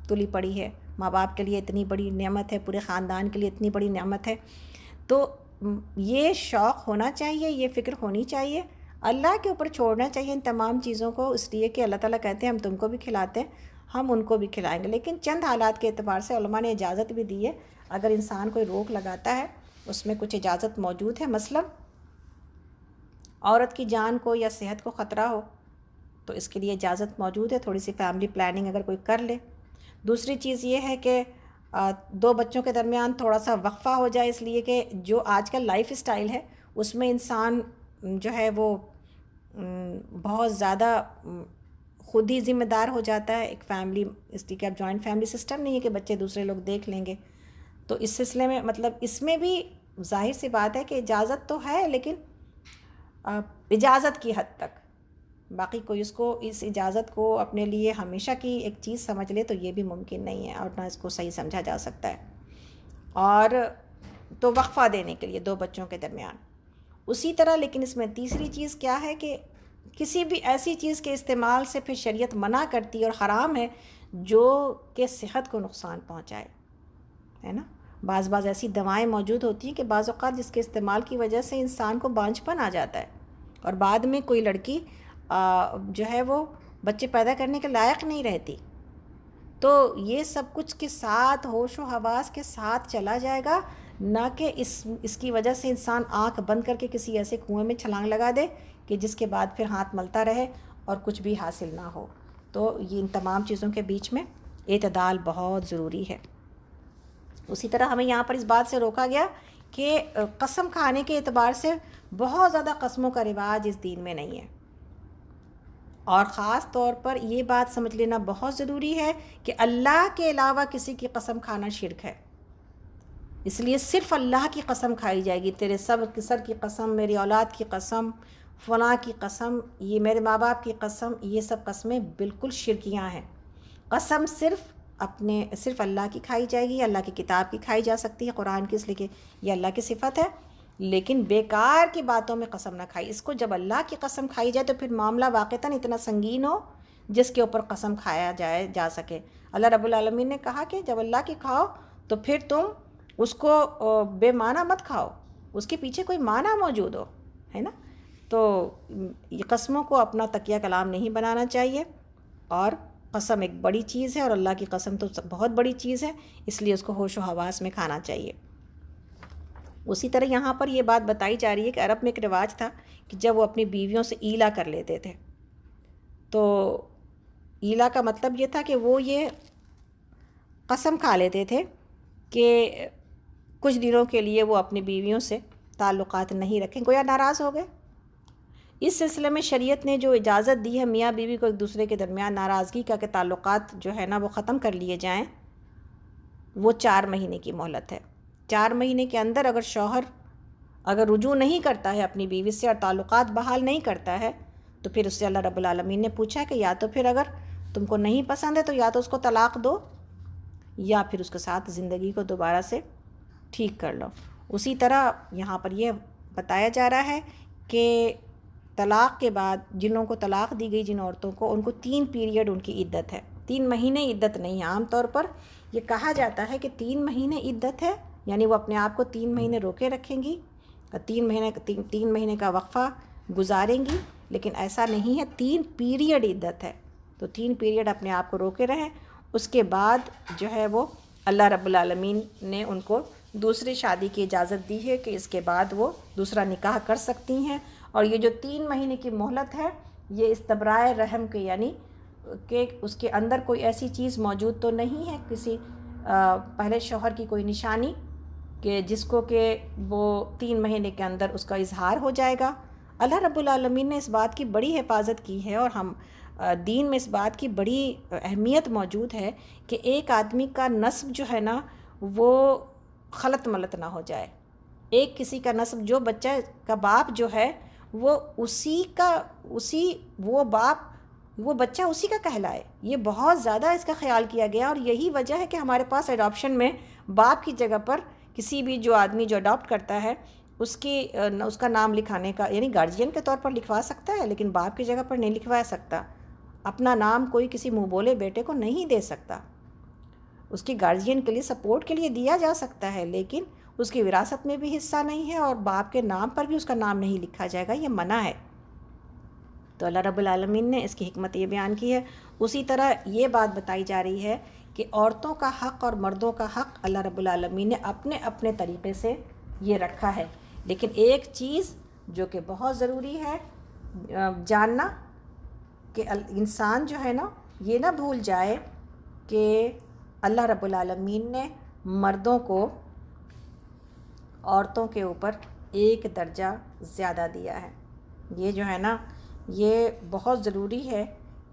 تلی پڑی ہے. ماں باپ کے لیے اتنی بڑی نعمت ہے، پورے خاندان کے لیے اتنی بڑی نعمت ہے. تو یہ شوق ہونا چاہیے، یہ فکر ہونی چاہیے، اللہ کے اوپر چھوڑنا چاہیے ان تمام چیزوں کو، اس لیے کہ اللہ تعالیٰ کہتے ہیں ہم تم کو بھی کھلاتے ہیں، ہم ان کو بھی کھلائیں گے. لیکن چند حالات کے اعتبار سے علماء نے اجازت بھی دی ہے، اگر انسان کوئی روک لگاتا ہے اس میں کچھ اجازت موجود ہے. مثلا عورت کی جان کو یا صحت کو خطرہ ہو تو اس کے لیے اجازت موجود ہے، تھوڑی سی فیملی پلاننگ اگر کوئی کر لے. دوسری چیز یہ ہے کہ 2 بچوں کے درمیان تھوڑا سا وقفہ ہو جائے، اس لیے کہ جو آج کل لائف اسٹائل ہے اس میں انسان جو ہے وہ بہت زیادہ خود ہی ذمہ دار ہو جاتا ہے. ایک فیملی، اس لیے کہ اب جوائنٹ فیملی سسٹم نہیں ہے کہ بچے دوسرے لوگ دیکھ لیں گے. تو اس سلسلے میں مطلب اس میں بھی ظاہر سی بات ہے کہ اجازت تو ہے لیکن اجازت کی حد تک، باقی کوئی اس اجازت کو اپنے لیے ہمیشہ کی ایک چیز سمجھ لے تو یہ بھی ممکن نہیں ہے اور نہ اس کو صحیح سمجھا جا سکتا ہے. اور تو وقفہ دینے کے لیے 2 بچوں کے درمیان. اسی طرح لیکن اس میں تیسری چیز کیا ہے کہ کسی بھی ایسی چیز کے استعمال سے پھر شریعت منع کرتی ہے اور حرام ہے جو کہ صحت کو نقصان پہنچائے، ہے نا. بعض ایسی دوائیں موجود ہوتی ہیں کہ بعض اوقات جس کے استعمال کی وجہ سے انسان کو بانجھپن آ جاتا ہے اور بعد میں کوئی لڑکی جو ہے وہ بچے پیدا کرنے کے لائق نہیں رہتی. تو یہ سب کچھ کے ساتھ ہوش و حواس کے ساتھ چلا جائے گا، نہ کہ اس کی وجہ سے انسان آنکھ بند کر کے کسی ایسے کنویں میں چھلانگ لگا دے کہ جس کے بعد پھر ہاتھ ملتا رہے اور کچھ بھی حاصل نہ ہو. تو یہ ان تمام چیزوں کے بیچ میں اعتدال بہت ضروری ہے. اسی طرح ہمیں یہاں پر اس بات سے روکا گیا کہ قسم کھانے کے اعتبار سے بہت زیادہ قسموں کا رواج اس دین میں نہیں ہے، اور خاص طور پر یہ بات سمجھ لینا بہت ضروری ہے کہ اللہ کے علاوہ کسی کی قسم کھانا شرک ہے. اس لیے صرف اللہ کی قسم کھائی جائے گی. تیرے سر کی قسم، میری اولاد کی قسم، فلاں کی قسم، یہ میرے ماں باپ کی قسم، یہ سب قسمیں بالکل شرکیاں ہیں. قسم صرف اللہ کی کھائی جائے گی، اللہ کی کتاب کی کھائی جا سکتی ہے، قرآن کی، اس لیے کہ یہ اللہ کی صفت ہے. لیکن بیکار کی باتوں میں قسم نہ کھائی. اس کو جب اللہ کی قسم کھائی جائے تو پھر معاملہ واقعتاً اتنا سنگین ہو جس کے اوپر قسم کھایا جا سکے. اللہ رب العالمین نے کہا کہ جب اللہ کی کھاؤ تو پھر تم اس کو بے معنی مت کھاؤ، اس کے پیچھے کوئی معنی موجود ہو، ہے نا. تو یہ قسموں کو اپنا تکیہ کلام نہیں بنانا چاہیے، اور قسم ایک بڑی چیز ہے اور اللہ کی قسم تو بہت بڑی چیز ہے، اس لیے اس کو ہوش و حواس میں کھانا چاہیے. اسی طرح یہاں پر یہ بات بتائی جا رہی ہے کہ عرب میں ایک رواج تھا کہ جب وہ اپنی بیویوں سے ایلا کر لیتے تھے تو ایلا کا مطلب یہ تھا کہ وہ یہ قسم کھا لیتے تھے کہ کچھ دنوں کے لیے وہ اپنی بیویوں سے تعلقات نہیں رکھیں، گویا ناراض ہو گئے۔ اس سلسلے میں شریعت نے جو اجازت دی ہے میاں بیوی کو ایک دوسرے کے درمیان ناراضگی کا کہ تعلقات جو ہے نا وہ ختم کر لیے جائیں، وہ 4 مہینے کی مہلت ہے۔ 4 مہینے کے اندر اگر شوہر اگر رجوع نہیں کرتا ہے اپنی بیوی سے اور تعلقات بحال نہیں کرتا ہے، تو پھر اس سے اللہ رب العالمین نے پوچھا کہ یا تو پھر اگر تم کو نہیں پسند ہے تو یا تو اس کو طلاق دو یا پھر اس کے ساتھ زندگی کو دوبارہ سے ٹھیک کر لو۔ اسی طرح یہاں پر یہ بتایا جا رہا ہے کہ طلاق کے بعد جن لوگوں کو طلاق دی گئی، جن عورتوں کو، ان کو 3 پیریڈ ان کی عدت ہے، 3 مہینے عدت نہیں ہے۔ عام طور پر یہ کہا جاتا ہے کہ 3 مہینے عدت ہے، یعنی وہ اپنے آپ کو 3 مہینے روکے رکھیں گی، 3 مہینے کا وقفہ گزاریں گی، لیکن ایسا نہیں ہے، 3 پیریڈ عدت ہے۔ تو 3 پیریڈ اپنے آپ کو روکے رہیں، اس کے بعد جو ہے وہ اللہ رب العالمین نے ان کو دوسری شادی کی اجازت دی ہے کہ اس کے بعد وہ دوسرا نکاح کر سکتی ہیں۔ اور یہ جو 3 مہینے کی مہلت ہے یہ استبراء رحم کے، یعنی کہ اس کے اندر کوئی ایسی چیز موجود تو نہیں ہے، کسی پہلے شوہر کی کوئی نشانی کہ جس کو کہ وہ 3 مہینے کے اندر اس کا اظہار ہو جائے گا۔ اللہ رب العالمین نے اس بات کی بڑی حفاظت کی ہے، اور ہم دین میں اس بات کی بڑی اہمیت موجود ہے کہ ایک آدمی کا نسب جو ہے نا وہ خلط ملط نہ ہو جائے۔ ایک کسی کا نسب، جو بچہ کا باپ جو ہے وہ وہ بچہ اسی کا کہلائے، یہ بہت زیادہ اس کا خیال کیا گیا، اور یہی وجہ ہے کہ ہمارے پاس ایڈاپشن میں باپ کی جگہ پر کسی بھی جو آدمی جو اڈاپٹ کرتا ہے اس کا نام لکھانے کا، یعنی گارجین کے طور پر لکھوا سکتا ہے، لیکن باپ کی جگہ پر نہیں لکھوا سکتا۔ اپنا نام کوئی کسی منہ بولے بیٹے کو نہیں دے سکتا، اس کی گارجین کے لیے سپورٹ کے لیے دیا جا سکتا ہے، لیکن اس کی وراثت میں بھی حصہ نہیں ہے، اور باپ کے نام پر بھی اس کا نام نہیں لکھا جائے گا، یہ منع ہے۔ تو اللہ رب العالمین نے اس کی حکمت یہ بیان کی ہے۔ اسی طرح یہ بات بتائی جا رہی ہے کہ عورتوں کا حق اور مردوں کا حق اللہ رب العالمین نے اپنے اپنے طریقے سے یہ رکھا ہے، لیکن ایک چیز جو کہ بہت ضروری ہے جاننا کہ انسان جو ہے نا یہ نہ بھول جائے کہ اللہ رب العالمین نے مردوں کو عورتوں کے اوپر 1 درجہ زیادہ دیا ہے۔ یہ جو ہے نا یہ بہت ضروری ہے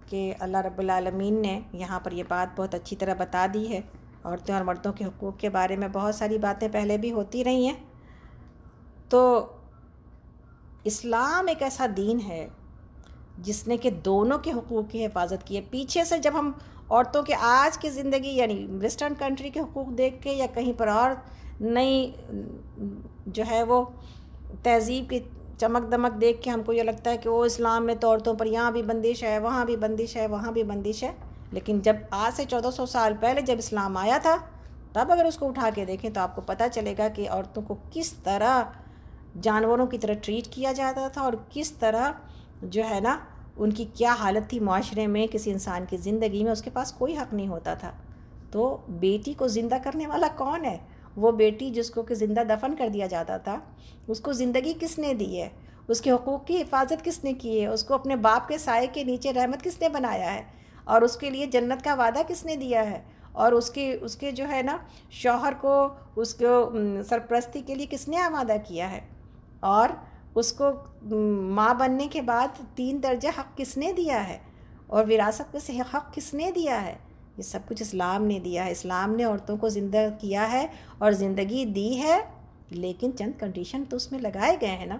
کہ اللہ رب العالمین نے یہاں پر یہ بات بہت اچھی طرح بتا دی ہے۔ عورتوں اور مردوں کے حقوق کے بارے میں بہت ساری باتیں پہلے بھی ہوتی رہی ہیں۔ تو اسلام ایک ایسا دین ہے جس نے کہ دونوں کے حقوق کی حفاظت کی ہے۔ پیچھے سے جب ہم عورتوں کے آج کی زندگی یعنی ویسٹرن کنٹری کے حقوق دیکھ کے یا کہیں پر اور نئی جو ہے وہ تہذیب کی چمک دمک دیکھ کے ہم کو یہ لگتا ہے کہ وہ اسلام میں تو عورتوں پر یہاں بھی بندش ہے، وہاں بھی بندش ہے، وہاں بھی بندش ہے، لیکن جب آج سے 1400 سال پہلے جب اسلام آیا تھا تب اگر اس کو اٹھا کے دیکھیں تو آپ کو پتہ چلے گا کہ عورتوں کو کس طرح جانوروں کی طرح ٹریٹ کیا جاتا تھا، اور کس طرح جو ہے نا ان کی کیا حالت تھی معاشرے میں، کسی انسان کی زندگی میں اس کے پاس کوئی حق نہیں ہوتا تھا۔ تو بیٹی کو زندہ کرنے والا کون ہے؟ وہ بیٹی جس کو کہ زندہ دفن کر دیا جاتا تھا، اس کو زندگی کس نے دی ہے؟ اس کے حقوق کی حفاظت کس نے کی ہے؟ اس کو اپنے باپ کے سائے کے نیچے رحمت کس نے بنایا ہے؟ اور اس کے لیے جنت کا وعدہ کس نے دیا ہے؟ اور اس کے جو ہے نا شوہر کو اس کو سرپرستی کے لیے کس نے آمادہ کیا ہے؟ اور اس کو ماں بننے کے بعد 3 درجہ حق کس نے دیا ہے؟ اور وراثت میں سے حق کس نے دیا ہے؟ یہ سب کچھ اسلام نے دیا ہے۔ اسلام نے عورتوں کو زندہ کیا ہے اور زندگی دی ہے، لیکن چند کنڈیشن تو اس میں لگائے گئے ہیں نا۔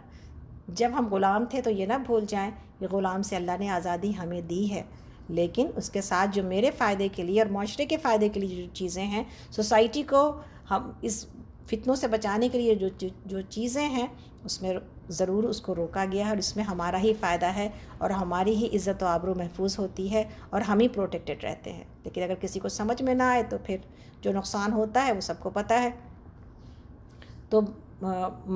جب ہم غلام تھے تو یہ نہ بھول جائیں کہ غلام سے اللہ نے آزادی ہمیں دی ہے، لیکن اس کے ساتھ جو میرے فائدے کے لیے اور معاشرے کے فائدے کے لیے جو چیزیں ہیں، سوسائٹی کو ہم اس فتنوں سے بچانے کے لیے جو چیزیں ہیں اس میں ضرور اس کو روکا گیا ہے، اور اس میں ہمارا ہی فائدہ ہے اور ہماری ہی عزت و آبرو محفوظ ہوتی ہے اور ہم ہی پروٹیکٹڈ رہتے ہیں۔ لیکن اگر کسی کو سمجھ میں نہ آئے تو پھر جو نقصان ہوتا ہے وہ سب کو پتہ ہے۔ تو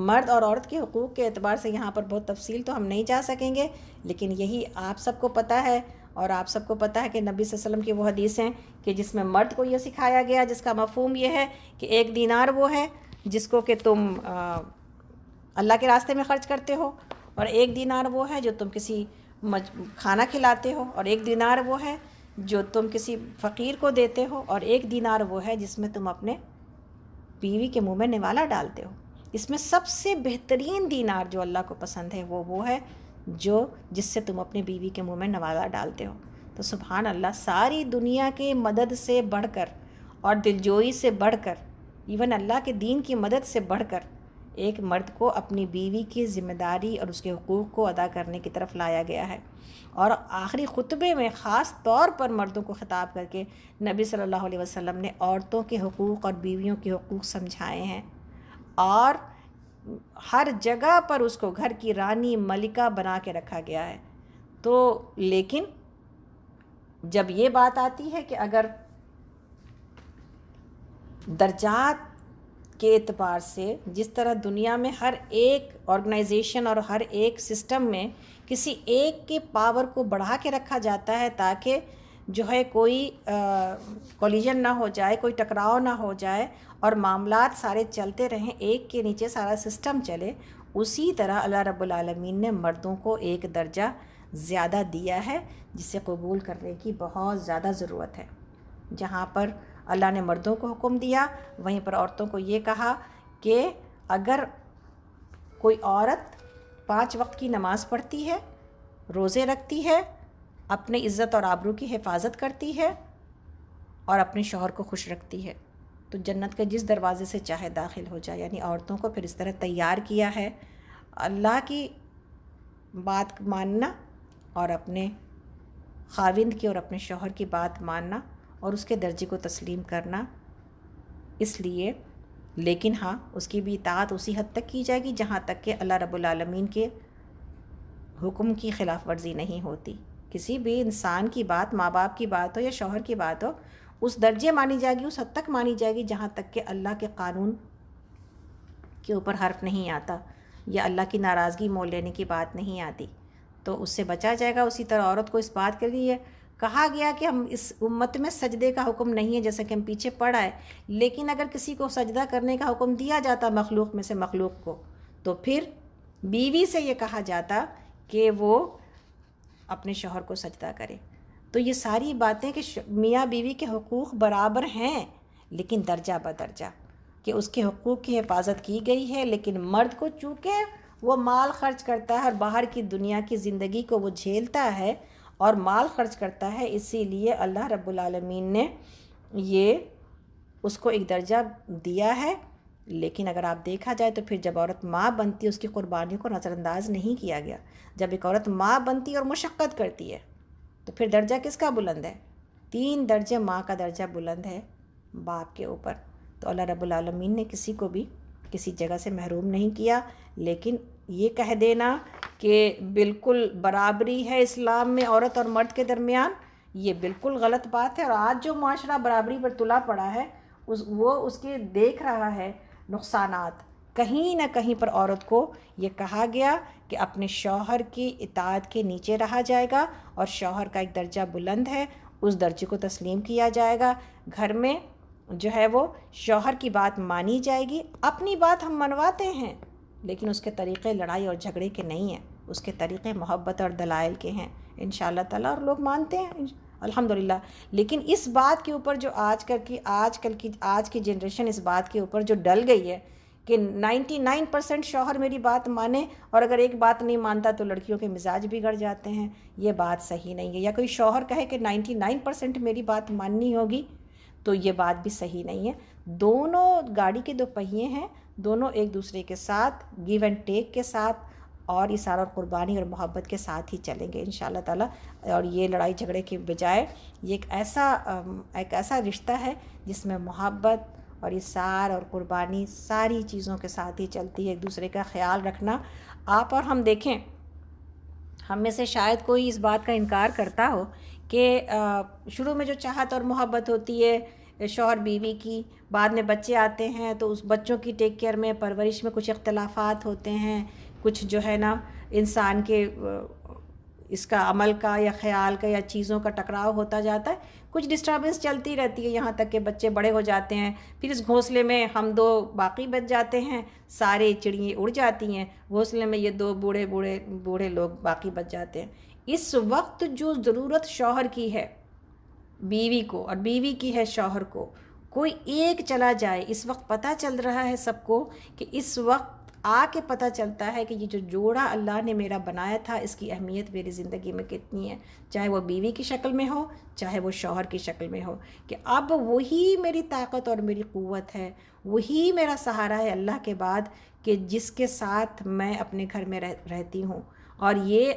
مرد اور عورت کے حقوق کے اعتبار سے یہاں پر بہت تفصیل تو ہم نہیں جا سکیں گے، لیکن یہی آپ سب کو پتہ ہے، اور آپ سب کو پتہ ہے کہ نبی صلی اللہ علیہ وسلم کی وہ حدیث ہیں کہ جس میں مرد کو یہ سکھایا گیا، جس کا مفہوم یہ ہے کہ 1 دینار وہ ہے جس کو کہ تم اللہ کے راستے میں خرچ کرتے ہو، اور 1 دینار وہ ہے جو تم کسی کھانا کھلاتے ہو، اور 1 دینار وہ ہے جو تم کسی فقیر کو دیتے ہو، اور 1 دینار وہ ہے جس میں تم اپنے بیوی کے منہ میں نوالا ڈالتے ہو. اس میں سب سے بہترین دینار جو اللہ کو پسند ہے وہ ہے جو جس سے تم اپنی بیوی کے منہ میں نوالا ڈالتے ہو. تو سبحان اللہ، ساری دنیا کے مدد سے بڑھ کر اور دلجوئی سے بڑھ کر، ایون اللہ کے دین کی مدد سے بڑھ کر، ایک مرد کو اپنی بیوی کی ذمہ داری اور اس کے حقوق کو ادا کرنے کی طرف لایا گیا ہے. اور آخری خطبے میں خاص طور پر مردوں کو خطاب کر کے نبی صلی اللہ علیہ وسلم نے عورتوں کے حقوق اور بیویوں کے حقوق سمجھائے ہیں، اور ہر جگہ پر اس کو گھر کی رانی ملکہ بنا کے رکھا گیا ہے. تو لیکن جب یہ بات آتی ہے کہ اگر درجات کے اعتبار سے جس طرح دنیا میں ہر ایک آرگنائزیشن اور ہر ایک سسٹم میں کسی ایک کے پاور کو بڑھا کے رکھا جاتا ہے تاکہ جو ہے کوئی کولیجن نہ ہو جائے، کوئی ٹکراؤ نہ ہو جائے اور معاملات سارے چلتے رہیں، ایک کے نیچے سارا سسٹم چلے، اسی طرح اللہ رب العالمین نے مردوں کو ایک درجہ زیادہ دیا ہے جسے قبول کرنے کی بہت زیادہ ضرورت ہے. جہاں پر اللہ نے مردوں کو حکم دیا، وہیں پر عورتوں کو یہ کہا کہ اگر کوئی عورت 5 وقت کی نماز پڑھتی ہے، روزے رکھتی ہے، اپنے عزت اور آبرو کی حفاظت کرتی ہے اور اپنے شوہر کو خوش رکھتی ہے، تو جنت کے جس دروازے سے چاہے داخل ہو جائے. یعنی عورتوں کو پھر اس طرح تیار کیا ہے. اللہ کی بات ماننا اور اپنے خاوند کی اور اپنے شوہر کی بات ماننا اور اس کے درجے کو تسلیم کرنا. اس لیے لیکن ہاں، اس کی بھی اطاعت اسی حد تک کی جائے گی جہاں تک کہ اللہ رب العالمین کے حکم کی خلاف ورزی نہیں ہوتی. کسی بھی انسان کی بات، ماں باپ کی بات ہو یا شوہر کی بات ہو، اس درجے مانی جائے گی، اس حد تک مانی جائے گی جہاں تک کہ اللہ کے قانون کے اوپر حرف نہیں آتا یا اللہ کی ناراضگی مول لینے کی بات نہیں آتی، تو اس سے بچا جائے گا. اسی طرح عورت کو اس بات کے لیے کہا گیا کہ ہم اس امت میں سجدے کا حکم نہیں ہے، جیسا کہ ہم پیچھے پڑھا ہے، لیکن اگر کسی کو سجدہ کرنے کا حکم دیا جاتا مخلوق میں سے مخلوق کو، تو پھر بیوی سے یہ کہا جاتا کہ وہ اپنے شوہر کو سجدہ کرے. تو یہ ساری باتیں کہ میاں بیوی کے حقوق برابر ہیں لیکن درجہ بدرجہ، کہ اس کے حقوق کی حفاظت کی گئی ہے، لیکن مرد کو چونکہ وہ مال خرچ کرتا ہے اور باہر کی دنیا کی زندگی کو وہ جھیلتا ہے اور مال خرچ کرتا ہے، اسی لیے اللہ رب العالمین نے یہ اس کو ایک درجہ دیا ہے. لیکن اگر آپ دیکھا جائے تو پھر جب عورت ماں بنتی ہے، اس کی قربانیوں کو نظر انداز نہیں کیا گیا. جب ایک عورت ماں بنتی ہے اور مشقت کرتی ہے تو پھر درجہ کس کا بلند ہے؟ 3 درجے ماں کا درجہ بلند ہے باپ کے اوپر. تو اللہ رب العالمین نے کسی کو بھی کسی جگہ سے محروم نہیں کیا. لیکن یہ کہہ دینا کہ بالکل برابری ہے اسلام میں عورت اور مرد کے درمیان، یہ بالکل غلط بات ہے. اور آج جو معاشرہ برابری پر تلا پڑا ہے وہ اس کے دیکھ رہا ہے نقصانات. کہیں نہ کہیں پر عورت کو یہ کہا گیا کہ اپنے شوہر کی اطاعت کے نیچے رہا جائے گا اور شوہر کا ایک درجہ بلند ہے، اس درجے کو تسلیم کیا جائے گا. گھر میں جو ہے وہ شوہر کی بات مانی جائے گی. اپنی بات ہم منواتے ہیں لیکن اس کے طریقے لڑائی اور جھگڑے کے نہیں ہیں، اس کے طریقے محبت اور دلائل کے ہیں انشاءاللہ تعالیٰ، اور لوگ مانتے ہیں الحمدللہ. لیکن اس بات کے اوپر جو آج کی جنریشن اس بات کے اوپر جو ڈل گئی ہے کہ 99% شوہر میری بات مانے اور اگر ایک بات نہیں مانتا تو لڑکیوں کے مزاج بگڑ جاتے ہیں، یہ بات صحیح نہیں ہے. یا کوئی شوہر کہے کہ 99% میری بات ماننی ہوگی، تو یہ بات بھی صحیح نہیں ہے. دونوں گاڑی کے 2 پہیے ہیں، دونوں ایک دوسرے کے ساتھ گیو اینڈ ٹیک کے ساتھ اور اثار اور قربانی اور محبت کے ساتھ ہی چلیں گے انشاءاللہ تعالیٰ. اور یہ لڑائی جھگڑے کے بجائے یہ ایک ایسا رشتہ ہے جس میں محبت اور اثار اور قربانی ساری چیزوں کے ساتھ ہی چلتی ہے. ایک دوسرے کا خیال رکھنا. آپ اور ہم دیکھیں، ہم میں سے شاید کوئی اس بات کا انکار کرتا ہو کہ شروع میں جو چاہت اور محبت ہوتی ہے شوہر بیوی کی، بعد میں بچے آتے ہیں تو اس بچوں کی ٹیک کیئر میں، پرورش میں کچھ اختلافات ہوتے ہیں، کچھ جو ہے نا انسان کے اس کا عمل کا یا خیال کا یا چیزوں کا ٹکراؤ ہوتا جاتا ہے، کچھ ڈسٹربنس چلتی رہتی ہے یہاں تک کہ بچے بڑے ہو جاتے ہیں. پھر اس گھونسلے میں ہم 2 باقی بچ جاتے ہیں، سارے چڑیاں اڑ جاتی ہیں، گھونسلے میں یہ 2 بوڑھے لوگ باقی بچ جاتے ہیں. اس وقت جو ضرورت شوہر کی ہے بیوی کو اور بیوی کی ہے شوہر کو، کوئی ایک چلا جائے، اس وقت پتہ چل رہا ہے سب کو کہ اس وقت آ کے پتہ چلتا ہے کہ یہ جو جوڑا اللہ نے میرا بنایا تھا اس کی اہمیت میری زندگی میں کتنی ہے، چاہے وہ بیوی کی شکل میں ہو چاہے وہ شوہر کی شکل میں ہو، کہ اب وہی میری طاقت اور میری قوت ہے، وہی میرا سہارا ہے اللہ کے بعد، کہ جس کے ساتھ میں اپنے گھر میں رہتی ہوں۔ اور یہ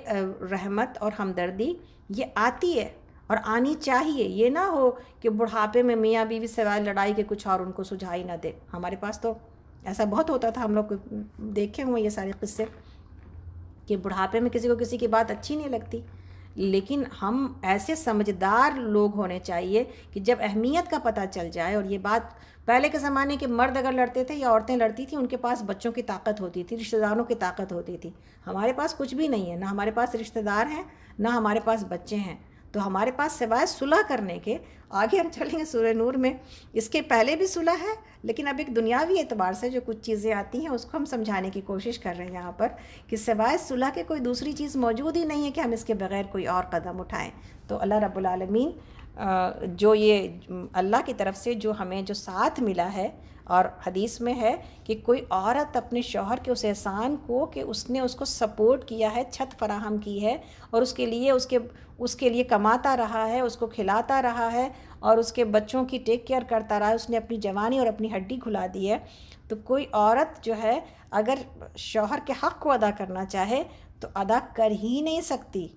رحمت اور ہمدردی یہ آتی ہے اور آنی چاہیے، یہ نہ ہو کہ بڑھاپے میں میاں بیوی سوائے لڑائی کے کچھ اور ان کو سجھائی نہ دے۔ ہمارے پاس تو ایسا بہت ہوتا تھا، ہم لوگ دیکھے ہوئے یہ سارے قصے، کہ بڑھاپے میں کسی کو کسی کی بات اچھی نہیں لگتی، لیکن ہم ایسے سمجھدار لوگ ہونے چاہیے کہ جب اہمیت کا پتہ چل جائے، اور یہ بات پہلے کے زمانے کے مرد اگر لڑتے تھے یا عورتیں لڑتی تھیں ان کے پاس بچوں کی طاقت ہوتی تھی، رشتہ داروں کی طاقت ہوتی تھی، ہمارے پاس کچھ بھی نہیں ہے، نہ ہمارے پاس رشتہ دار ہیں نہ ہمارے پاس بچے ہیں، تو ہمارے پاس سوائے صلح کرنے کے، آگے ہم چلیں گے سورہ نور میں، اس کے پہلے بھی صلح ہے، لیکن اب ایک دنیاوی اعتبار سے جو کچھ چیزیں آتی ہیں اس کو ہم سمجھانے کی کوشش کر رہے ہیں یہاں پر، کہ سوائے صلح کے کوئی دوسری چیز موجود ہی نہیں ہے کہ ہم اس کے بغیر کوئی اور قدم اٹھائیں۔ تو اللہ رب العالمین جو یہ اللہ کی طرف سے جو ہمیں جو ساتھ ملا ہے، اور حدیث میں ہے کہ کوئی عورت اپنے شوہر کے اس احسان کو، کہ اس نے اس کو سپورٹ کیا ہے، چھت فراہم کی ہے، اور اس کے لیے کماتا رہا ہے، اس کو کھلاتا رہا ہے، اور اس کے بچوں کی ٹیک کیئر کرتا رہا ہے، اس نے اپنی جوانی اور اپنی ہڈی کھلا دی ہے، تو کوئی عورت جو ہے اگر شوہر کے حق کو ادا کرنا چاہے تو ادا کر ہی نہیں سکتی،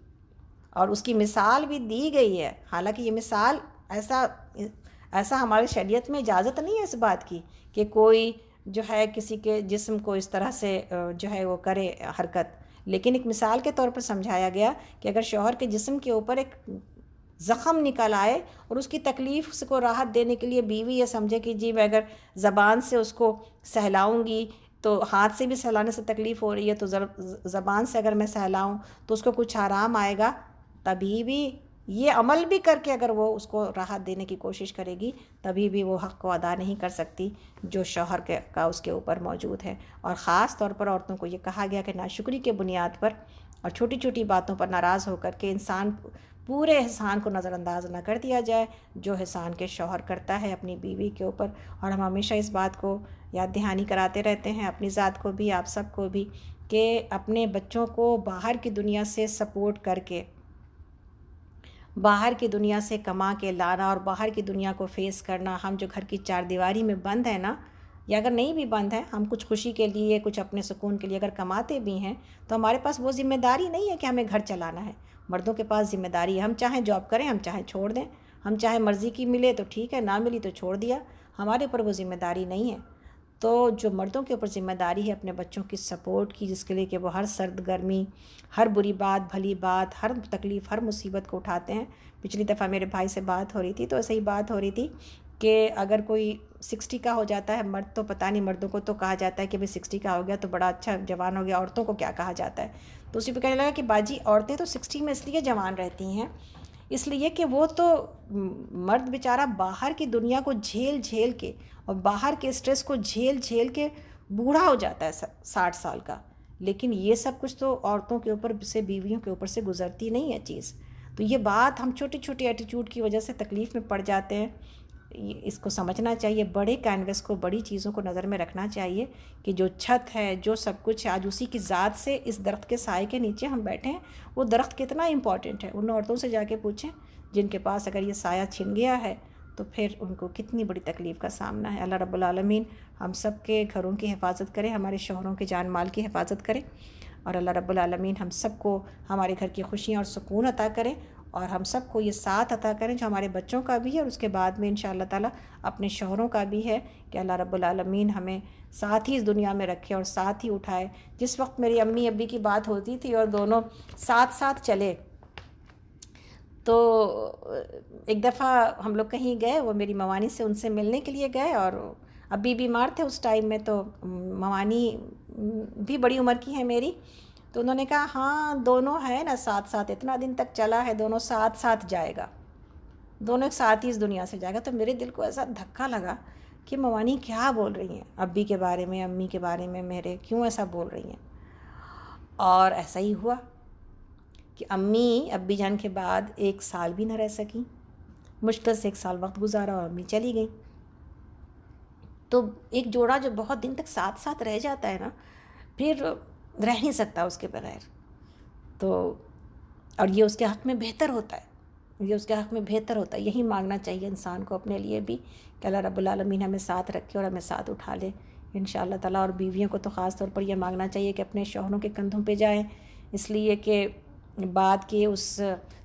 اور اس کی مثال بھی دی گئی ہے۔ حالانکہ یہ مثال ایسا ہمارے شریعت میں اجازت نہیں ہے اس بات کی کہ کوئی جو ہے کسی کے جسم کو اس طرح سے جو ہے وہ کرے حرکت، لیکن ایک مثال کے طور پر سمجھایا گیا کہ اگر شوہر کے جسم کے اوپر ایک زخم نکل آئے اور اس کی تکلیف سے کو راحت دینے کے لیے بیوی یہ سمجھے کہ جی میں اگر زبان سے اس کو سہلاؤں گی تو ہاتھ سے بھی سہلانے سے تکلیف ہو رہی ہے، تو زبان سے اگر میں سہلاؤں تو اس کو کچھ آرام آئے گا، تبھی بھی یہ عمل بھی کر کے اگر وہ اس کو راحت دینے کی کوشش کرے گی تبھی بھی وہ حق کو ادا نہیں کر سکتی جو شوہر کا اس کے اوپر موجود ہے۔ اور خاص طور پر عورتوں کو یہ کہا گیا کہ ناشکری کے بنیاد پر اور چھوٹی چھوٹی باتوں پر ناراض ہو کر کے انسان پورے احسان کو نظر انداز نہ کر دیا جائے جو احسان کے شوہر کرتا ہے اپنی بیوی کے اوپر۔ اور ہم ہمیشہ اس بات کو یاد دہانی کراتے رہتے ہیں اپنی ذات کو بھی، آپ سب کو بھی، کہ اپنے بچوں کو باہر کی دنیا سے سپورٹ کر کے، باہر کی دنیا سے کما کے لانا اور باہر کی دنیا کو فیس کرنا۔ ہم جو گھر کی چار دیواری میں بند ہیں نا، یا اگر نہیں بھی بند ہے، ہم کچھ خوشی کے لیے کچھ اپنے سکون کے لیے اگر کماتے بھی ہیں تو ہمارے پاس وہ ذمہ داری نہیں ہے کہ ہمیں گھر چلانا ہے۔ مردوں کے پاس ذمہ داری ہے، ہم چاہیں جاب کریں، ہم چاہیں چھوڑ دیں، ہم چاہیں مرضی کی ملے تو ٹھیک ہے، نہ ملی تو چھوڑ دیا، ہمارے اوپر وہ ذمہ داری نہیں ہے۔ تو جو مردوں کے اوپر ذمہ داری ہے اپنے بچوں کی سپورٹ کی، جس کے لیے کہ وہ ہر سرد گرمی، ہر بری بات بھلی بات، ہر تکلیف ہر مصیبت کو اٹھاتے ہیں۔ پچھلی دفعہ میرے بھائی سے بات ہو رہی تھی تو ایسے ہی بات ہو رہی تھی کہ اگر کوئی 60 کا ہو جاتا ہے مرد، تو پتہ نہیں مردوں کو تو کہا جاتا ہے کہ بھئی 60 کا ہو گیا تو بڑا اچھا جوان ہو گیا، عورتوں کو کیا کہا جاتا ہے؟ تو اسی پہ کہنے لگا کہ باجی عورتیں تو 60 میں اس لیے جوان رہتی ہیں، اس لیے کہ وہ تو مرد بیچارہ باہر کی دنیا کو جھیل جھیل کے اور باہر کے اسٹریس کو جھیل جھیل کے بوڑھا ہو جاتا ہے 60 سال کا، لیکن یہ سب کچھ تو عورتوں کے اوپر سے، بیویوں کے اوپر سے گزرتی نہیں ہے چیز۔ تو یہ بات ہم چھوٹی چھوٹی ایٹیٹیوڈ کی وجہ سے تکلیف میں پڑ جاتے ہیں، اس کو سمجھنا چاہیے، بڑے کینوس کو، بڑی چیزوں کو نظر میں رکھنا چاہیے کہ جو چھت ہے، جو سب کچھ ہے، آج اسی کی ذات سے اس درخت کے سائے کے نیچے ہم بیٹھے ہیں، وہ درخت کتنا امپورٹنٹ ہے۔ ان عورتوں سے جا کے پوچھیں جن کے پاس اگر یہ سایہ چھن گیا ہے تو پھر ان کو کتنی بڑی تکلیف کا سامنا ہے۔ اللہ رب العالمین ہم سب کے گھروں کی حفاظت کرے، ہمارے شوہروں کے جان مال کی حفاظت کرے، اور اللہ رب العالمین ہم سب کو ہمارے گھر کی خوشیاں اور سکون عطا کرے، اور ہم سب کو یہ ساتھ عطا کریں جو ہمارے بچوں کا بھی ہے اور اس کے بعد میں انشاءاللہ تعالی اپنے شوہروں کا بھی ہے، کہ اللہ رب العالمین ہمیں ساتھ ہی اس دنیا میں رکھے اور ساتھ ہی اٹھائے۔ جس وقت میری امی ابی کی بات ہوتی تھی اور دونوں ساتھ ساتھ چلے، تو ایک دفعہ ہم لوگ کہیں گئے، وہ میری موانی سے ان سے ملنے کے لیے گئے، اور ابھی بیمار تھے اس ٹائم میں، تو موانی بھی بڑی عمر کی ہے میری، تو انہوں نے کہا ہاں دونوں ہیں نا ساتھ ساتھ، اتنا دن تک چلا ہے، دونوں ساتھ ساتھ جائے گا، دونوں ایک ساتھ ہی اس دنیا سے جائے گا۔ تو میرے دل کو ایسا دھکا لگا کہ موانی کیا بول رہی ہیں ابی کے بارے میں، امی کے بارے میں، میرے کیوں ایسا بول رہی ہیں؟ اور ایسا ہی ہوا کہ امی ابی جان کے بعد 1 سال بھی نہ رہ سکیں، مشکل سے 1 سال وقت گزارا اور امی چلی گئیں۔ تو ایک جوڑا جو بہت دن تک ساتھ ساتھ رہ جاتا ہے نا، پھر رہ نہیں سکتا اس کے بغیر. تو اور یہ اس کے حق میں بہتر ہوتا ہے، یہ اس کے حق میں بہتر ہوتا ہے. یہی مانگنا چاہیے انسان کو اپنے لیے بھی کہ اللہ رب العالمین ہمیں ساتھ رکھے اور ہمیں ساتھ اٹھا لے انشاءاللہ تعالیٰ. اور بیویوں کو تو خاص طور پر یہ مانگنا چاہیے کہ اپنے شوہروں کے کندھوں پہ جائیں، اس لیے کہ بعد کے اس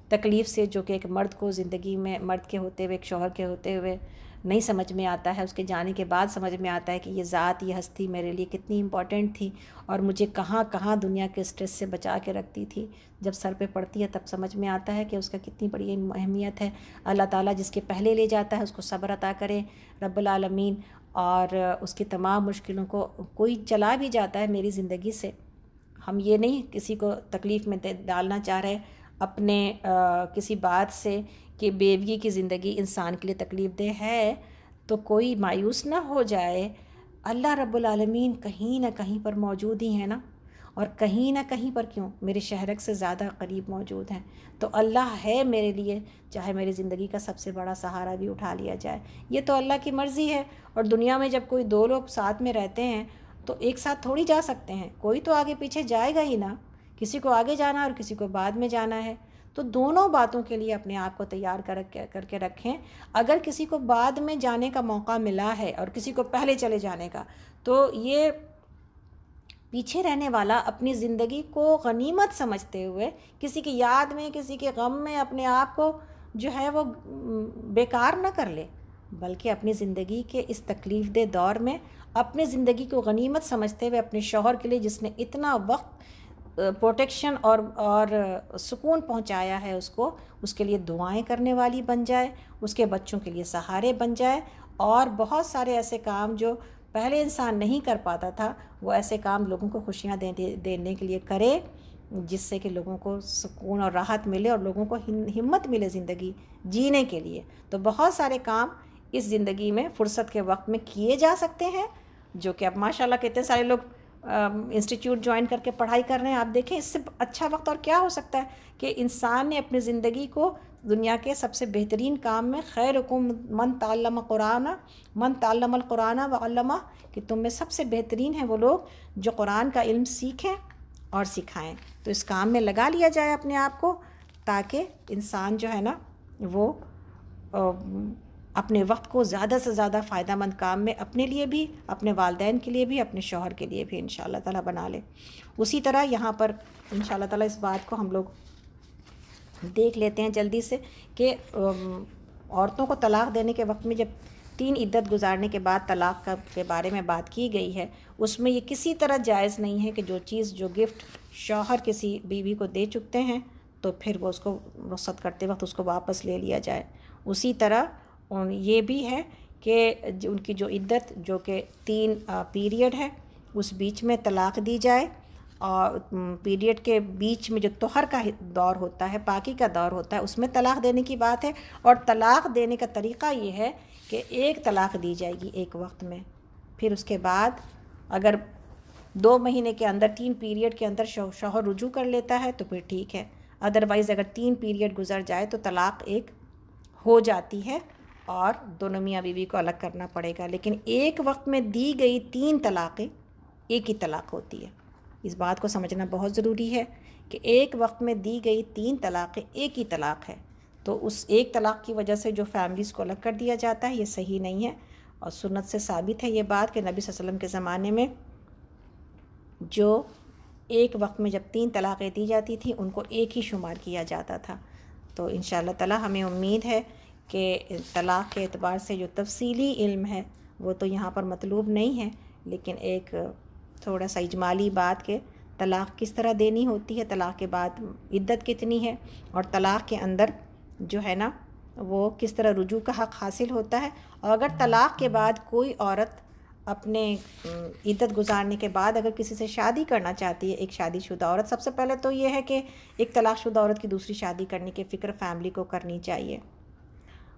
تکلیف سے جو کہ ایک مرد کو زندگی میں، مرد کے ہوتے ہوئے، ایک شوہر کے ہوتے ہوئے نہیں سمجھ میں آتا ہے، اس کے جانے کے بعد سمجھ میں آتا ہے کہ یہ ذات، یہ ہستی میرے لیے کتنی امپورٹنٹ تھی اور مجھے کہاں کہاں دنیا کے اسٹریس سے بچا کے رکھتی تھی. جب سر پہ پڑتی ہے تب سمجھ میں آتا ہے کہ اس کا کتنی بڑی اہمیت ہے. اللہ تعالیٰ جس کے پہلے لے جاتا ہے اس کو صبر عطا کرے رب العالمین، اور اس کی تمام مشکلوں کو کوئی چلا بھی جاتا ہے میری زندگی سے. ہم یہ نہیں کسی کو تکلیف میں ڈالنا چاہ رہے اپنے کسی بات سے کہ بیوی کی زندگی انسان کے لیے تکلیف دہ ہے تو کوئی مایوس نہ ہو جائے. اللہ رب العالمین کہیں نہ کہیں پر موجود ہی ہے نا، اور کہیں نہ کہیں پر کیوں، میرے شہرک سے زیادہ قریب موجود ہیں. تو اللہ ہے میرے لیے، چاہے میری زندگی کا سب سے بڑا سہارا بھی اٹھا لیا جائے. یہ تو اللہ کی مرضی ہے. اور دنیا میں جب کوئی دو لوگ ساتھ میں رہتے ہیں تو ایک ساتھ تھوڑی جا سکتے ہیں، کوئی تو آگے پیچھے جائے گا ہی نا. کسی کو آگے جانا ہے اور کسی کو بعد میں جانا ہے. تو دونوں باتوں کے لیے اپنے آپ کو تیار کر کے رکھیں. اگر کسی کو بعد میں جانے کا موقع ملا ہے اور کسی کو پہلے چلے جانے کا، تو یہ پیچھے رہنے والا اپنی زندگی کو غنیمت سمجھتے ہوئے کسی کی یاد میں، کسی کے غم میں اپنے آپ کو جو ہے وہ بیکار نہ کر لے، بلکہ اپنی زندگی کے اس تکلیف دہ دور میں اپنی زندگی کو غنیمت سمجھتے ہوئے اپنے شوہر کے لیے جس نے اتنا وقت پروٹیکشن اور سکون پہنچایا ہے اس کے لیے دعائیں کرنے والی بن جائے، اس کے بچوں کے لیے سہارے بن جائے. اور بہت سارے ایسے کام جو پہلے انسان نہیں کر پاتا تھا، وہ ایسے کام لوگوں کو خوشیاں دینے کے لیے کرے، جس سے کہ لوگوں کو سکون اور راحت ملے اور لوگوں کو ہمت ملے زندگی جینے کے لیے. تو بہت سارے کام اس زندگی میں فرصت کے وقت میں کیے جا سکتے ہیں، جو کہ اب ماشاءاللہ کتنے سارے لوگ انسٹیٹیوٹ جوائن کر کے پڑھائی کر رہے ہیں. آپ دیکھیں اس سے اچھا وقت اور کیا ہو سکتا ہے کہ انسان نے اپنی زندگی کو دنیا کے سب سے بہترین کام میں، خیرکم من تعلم القرآن وعلمہ، کہ تم میں سب سے بہترین ہیں وہ لوگ جو قرآن کا علم سیکھیں اور سکھائیں. تو اس کام میں لگا لیا جائے اپنے آپ کو، تاکہ انسان جو ہے نا وہ اپنے وقت کو زیادہ سے زیادہ فائدہ مند کام میں اپنے لیے بھی، اپنے والدین کے لیے بھی، اپنے شوہر کے لیے بھی انشاءاللہ تعالیٰ بنا لے. اسی طرح یہاں پر انشاءاللہ تعالیٰ اس بات کو ہم لوگ دیکھ لیتے ہیں جلدی سے کہ عورتوں کو طلاق دینے کے وقت میں جب 3 عدت گزارنے کے بعد طلاق کے بارے میں بات کی گئی ہے، اس میں یہ کسی طرح جائز نہیں ہے کہ جو چیز، جو گفٹ شوہر کسی بیوی کو دے چکتے ہیں تو پھر وہ اس کو رخصت کرتے وقت اس کو واپس لے لیا جائے. اسی طرح یہ بھی ہے کہ ان کی جو عدت جو کہ 3 پیریڈ ہے اس بیچ میں طلاق دی جائے، اور پیریڈ کے بیچ میں جو طہر کا دور ہوتا ہے، پاکی کا دور ہوتا ہے، اس میں طلاق دینے کی بات ہے. اور طلاق دینے کا طریقہ یہ ہے کہ ایک طلاق دی جائے گی ایک وقت میں، پھر اس کے بعد اگر 2 مہینے کے اندر، 3 پیریڈ کے اندر شوہر رجوع کر لیتا ہے تو پھر ٹھیک ہے، ادروائز اگر 3 پیریڈ گزر جائے تو طلاق ایک ہو جاتی ہے اور دونوں میاں بیوی کو الگ کرنا پڑے گا. لیکن ایک وقت میں دی گئی 3 طلاقیں ایک ہی طلاق ہوتی ہے. اس بات کو سمجھنا بہت ضروری ہے کہ ایک وقت میں دی گئی 3 طلاقیں ایک ہی طلاق ہے. تو اس ایک طلاق کی وجہ سے جو فیملیز کو الگ کر دیا جاتا ہے یہ صحیح نہیں ہے، اور سنت سے ثابت ہے یہ بات کہ نبی صلی اللہ علیہ وسلم کے زمانے میں جو ایک وقت میں جب 3 طلاقیں دی جاتی تھیں ان کو ایک ہی شمار کیا جاتا تھا. تو انشاءاللہ تعالی ہمیں امید ہے کہ طلاق کے اعتبار سے جو تفصیلی علم ہے وہ تو یہاں پر مطلوب نہیں ہے، لیکن ایک تھوڑا سا اجمالی بات کہ طلاق کس طرح دینی ہوتی ہے، طلاق کے بعد عدت کتنی ہے، اور طلاق کے اندر جو ہے نا وہ کس طرح رجوع کا حق حاصل ہوتا ہے. اور اگر طلاق کے بعد کوئی عورت اپنے عدت گزارنے کے بعد اگر کسی سے شادی کرنا چاہتی ہے، ایک شادی شدہ عورت، سب سے پہلے تو یہ ہے کہ ایک طلاق شدہ عورت کی دوسری شادی کرنے کی فکر فیملی کو کرنی چاہیے.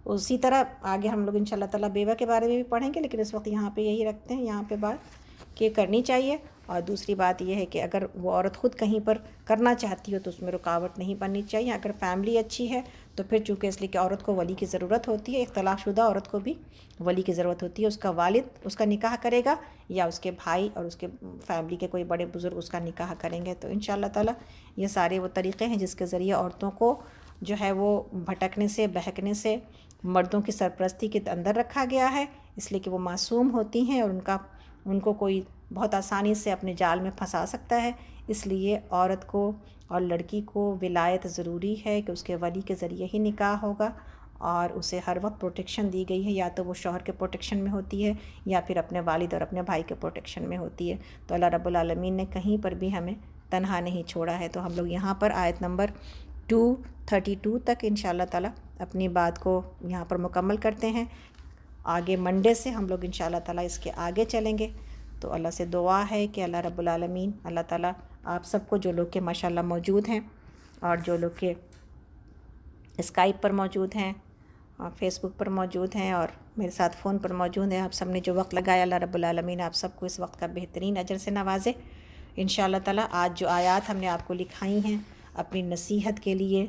اسی طرح آگے ہم لوگ انشاءاللہ تعالیٰ بیوہ کے بارے میں بھی پڑھیں گے، لیکن اس وقت یہاں پہ یہی رکھتے ہیں، یہاں پہ بات کہ کرنی چاہیے. اور دوسری بات یہ ہے کہ اگر وہ عورت خود کہیں پر کرنا چاہتی ہو تو اس میں رکاوٹ نہیں بننی چاہیے. اگر فیملی اچھی ہے تو پھر چونکہ اس لیے کہ عورت کو ولی کی ضرورت ہوتی ہے، اختلاف شدہ عورت کو بھی ولی کی ضرورت ہوتی ہے. اس کا والد اس کا نکاح کرے گا یا اس کے بھائی اور اس کے فیملی کے کوئی بڑے بزرگ اس کا نکاح کریں گے. تو انشاءاللہ تعالیٰ یہ سارے وہ طریقے ہیں جس کے ذریعے عورتوں کو جو ہے وہ بھٹکنے سے، بہکنے سے مردوں کی سرپرستی کے اندر رکھا گیا ہے، اس لیے کہ وہ معصوم ہوتی ہیں اور ان کو کوئی بہت آسانی سے اپنے جال میں پھنسا سکتا ہے. اس لیے عورت کو اور لڑکی کو ولایت ضروری ہے کہ اس کے ولی کے ذریعے ہی نکاح ہوگا، اور اسے ہر وقت پروٹیکشن دی گئی ہے، یا تو وہ شوہر کے پروٹیکشن میں ہوتی ہے یا پھر اپنے والد اور اپنے بھائی کے پروٹیکشن میں ہوتی ہے. تو اللہ رب العالمین نے کہیں پر بھی ہمیں تنہا نہیں چھوڑا ہے. تو ہم لوگ یہاں پر آیت نمبر 232 تک انشاءاللہ تعالیٰ اپنی بات کو یہاں پر مکمل کرتے ہیں. آگے منڈے سے ہم لوگ انشاءاللہ تعالیٰ اس کے آگے چلیں گے. تو اللہ سے دعا ہے کہ اللہ رب العالمین اللہ تعالیٰ آپ سب کو، جو لوگ کے ماشاءاللہ موجود ہیں اور جو لوگ کے اسکائپ پر موجود ہیں اور فیس بک پر موجود ہیں اور میرے ساتھ فون پر موجود ہیں، آپ سب نے جو وقت لگایا، اللہ رب العالمین آپ سب کو اس وقت کا بہترین اجر سے نوازے انشاءاللہ تعالیٰ. آج جو آیات ہم نے آپ کو لکھائی ہیں اپنی نصیحت کے لیے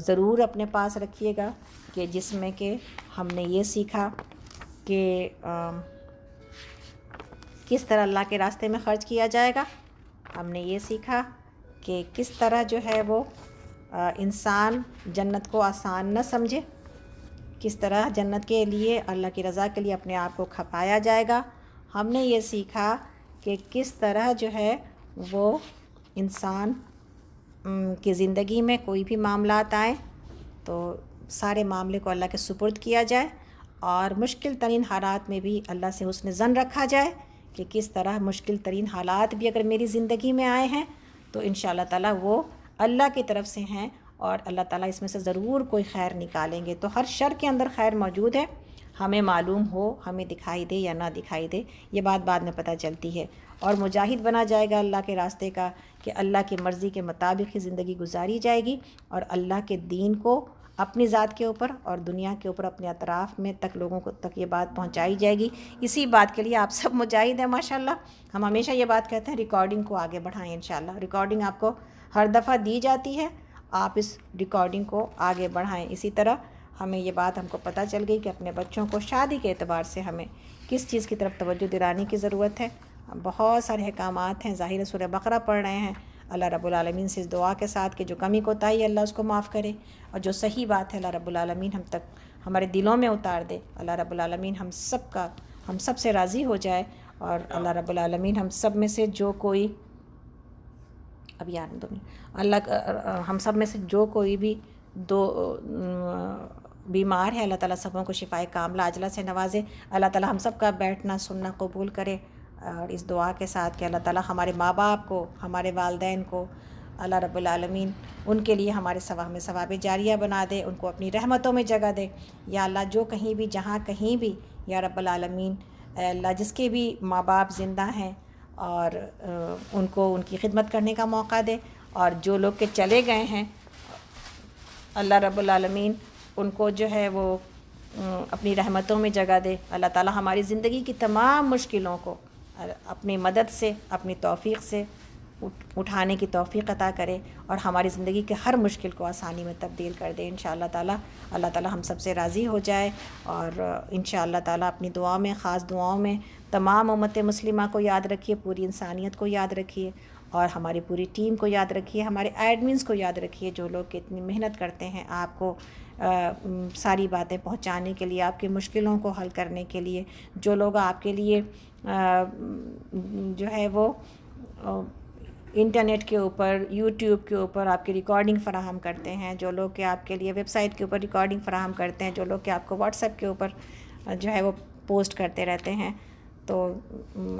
ضرور اپنے پاس رکھیے گا، کہ جس میں کہ ہم نے یہ سیکھا کہ کس طرح اللہ کے راستے میں خرچ کیا جائے گا. ہم نے یہ سیکھا کہ کس طرح جو ہے وہ انسان جنت کو آسان نہ سمجھے، کس طرح جنت کے لیے، اللہ کی رضا کے لیے اپنے آپ کو کھپایا جائے گا. ہم نے یہ سیکھا کہ کس طرح جو ہے وہ انسان کی زندگی میں کوئی بھی معاملات آئیں تو سارے معاملے کو اللہ کے سپرد کیا جائے، اور مشکل ترین حالات میں بھی اللہ سے حسن ظن رکھا جائے کہ کس طرح مشکل ترین حالات بھی اگر میری زندگی میں آئے ہیں تو انشاءاللہ تعالیٰ وہ اللہ کی طرف سے ہیں، اور اللہ تعالیٰ اس میں سے ضرور کوئی خیر نکالیں گے. تو ہر شر کے اندر خیر موجود ہے، ہمیں معلوم ہو، ہمیں دکھائی دے یا نہ دکھائی دے، یہ بات بعد میں پتہ چلتی ہے. اور مجاہد بنا جائے گا اللہ کے راستے کا، کہ اللہ کی مرضی کے مطابق ہی زندگی گزاری جائے گی، اور اللہ کے دین کو اپنی ذات کے اوپر اور دنیا کے اوپر اپنے اطراف میں تک لوگوں کو تک یہ بات پہنچائی جائے گی. اسی بات کے لیے آپ سب مجاہد ہیں ماشاءاللہ. ہم ہمیشہ یہ بات کہتے ہیں ریکارڈنگ کو آگے بڑھائیں انشاءاللہ. ریکارڈنگ آپ کو ہر دفعہ دی جاتی ہے، آپ اس ریکارڈنگ کو آگے بڑھائیں. اسی طرح ہمیں یہ بات ہم کو پتہ چل گئی کہ اپنے بچوں کو شادی کے اعتبار سے ہمیں کس چیز کی طرف توجہ دلانے کی ضرورت ہے. بہت سارے احکامات ہیں، ظاہر سورہ بقرہ پڑھ رہے ہیں. اللہ رب العالمین سے اس دعا کے ساتھ کہ جو کمی کوتاہی ہے اللہ اس کو معاف کرے، اور جو صحیح بات ہے اللہ رب العالمین ہم تک ہمارے دلوں میں اتار دے. اللہ رب العالمین ہم سب سے راضی ہو جائے، اور اللہ رب العالمین ہم سب میں سے جو کوئی ہم سب میں سے جو کوئی بھی بیمار ہے، اللہ تعالیٰ سبوں کو شفائے کاملہ عاجلہ سے نوازے. اللہ تعالیٰ ہم سب کا بیٹھنا سننا قبول کرے، اور اس دعا کے ساتھ کہ اللہ تعالیٰ ہمارے ماں باپ کو، ہمارے والدین کو اللہ رب العالمین ان کے لیے ہمارے ہمیں ثواب جاریہ بنا دے، ان کو اپنی رحمتوں میں جگہ دے. یا اللہ جو کہیں بھی جہاں کہیں بھی یا رب العالمین، اے اللہ جس کے بھی ماں باپ زندہ ہیں اور ان کو ان کی خدمت کرنے کا موقع دے، اور جو لوگ کے چلے گئے ہیں اللہ رب العالمین ان کو جو ہے وہ اپنی رحمتوں میں جگہ دے. اللہ تعالیٰ ہماری زندگی کی تمام مشکلوں کو اپنی مدد سے، اپنی توفیق سے اٹھانے کی توفیق عطا کرے، اور ہماری زندگی کے ہر مشکل کو آسانی میں تبدیل کر دے انشاءاللہ تعالیٰ. اللہ تعالیٰ ہم سب سے راضی ہو جائے، اور انشاءاللہ تعالیٰ اپنی دعاؤں میں، خاص دعاؤں میں تمام امت مسلمہ کو یاد رکھیے، پوری انسانیت کو یاد رکھیے، اور ہماری پوری ٹیم کو یاد رکھیے، ہمارے ایڈمنس کو یاد رکھیے جو لوگ اتنی محنت کرتے ہیں آپ کو ساری باتیں پہنچانے کے لیے، آپ کی مشکلوں کو حل کرنے کے لیے، جو لوگ آپ کے لیے جو ہے وہ انٹرنیٹ کے اوپر، یوٹیوب کے اوپر آپ کی ریکارڈنگ فراہم کرتے ہیں، جو لوگ کہ آپ کے لیے ویب سائٹ کے اوپر ریکارڈنگ فراہم کرتے ہیں، جو لوگ کہ آپ کو واٹس ایپ کے اوپر جو ہے وہ پوسٹ کرتے رہتے ہیں. تو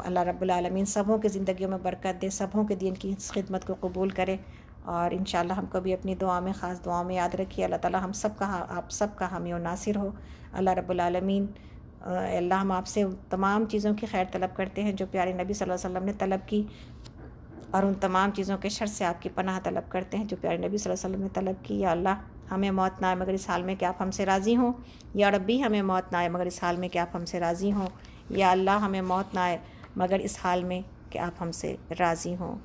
اللہ رب العالمین سبوں کی زندگیوں میں برکت دے، سبوں کے دین کی خدمت کو قبول کرے، اور انشاءاللہ ہم کو بھی اپنی دعا میں، خاص دعا میں یاد رکھیے. اللہ تعالیٰ ہم سب کا، آپ سب کا حامی و ناصر ہو. اللہ رب العالمین اللہ ہم آپ سے تمام چیزوں کی خیر طلب کرتے ہیں جو پیارے نبی صلی اللہ علیہ وسلم نے طلب کی، اور ان تمام چیزوں کے شر سے آپ کی پناہ طلب کرتے ہیں جو پیارے نبی صلی اللہ علیہ وسلم نے طلب کی. یا اللہ ہمیں موت نہ آئے مگر اس حال میں کہ آپ ہم سے راضی ہوں. یا ربی ہمیں موت نہ آئے مگر اس حال میں کہ آپ ہم سے راضی ہوں. یا اللہ ہمیں موت نہ آئے مگر اس حال میں کہ آپ ہم سے راضی ہوں۔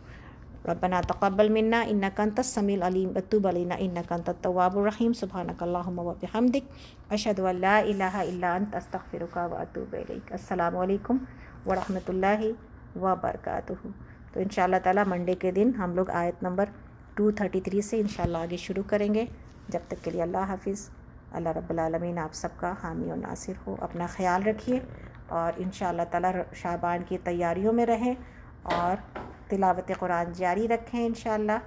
ربنا تقبل منا انک انت السمیع العلیم وتب علینا انک انت التواب الرحیم سبحانک اللہم وبحمدک اشہد ان لا الہ الا انت استغفرک واتوب الیک۔ السلام علیکم ورحمۃ اللہ وبرکاتہ۔ تو انشاءاللہ تعالیٰ منڈے کے دن ہم لوگ آیت نمبر 233 سے انشاءاللہ آگے شروع کریں گے۔ جب تک کے لیے اللہ حافظ۔ اللہ رب العالمین آپ سب کا حامی و ناصر ہو۔ اپنا خیال رکھیے اور انشاءاللہ تعالیٰ شعبان کی تیاریوں میں رہیں اور تلاوت قرآن جاری رکھیں انشاءاللہ،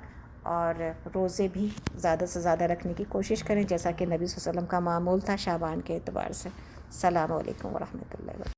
اور روزے بھی زیادہ سے زیادہ رکھنے کی کوشش کریں جیسا کہ نبی صلی اللہ علیہ وسلم کا معمول تھا شعبان کے اعتبار سے۔ السلام علیکم ورحمۃ اللہ وبرکاتہ۔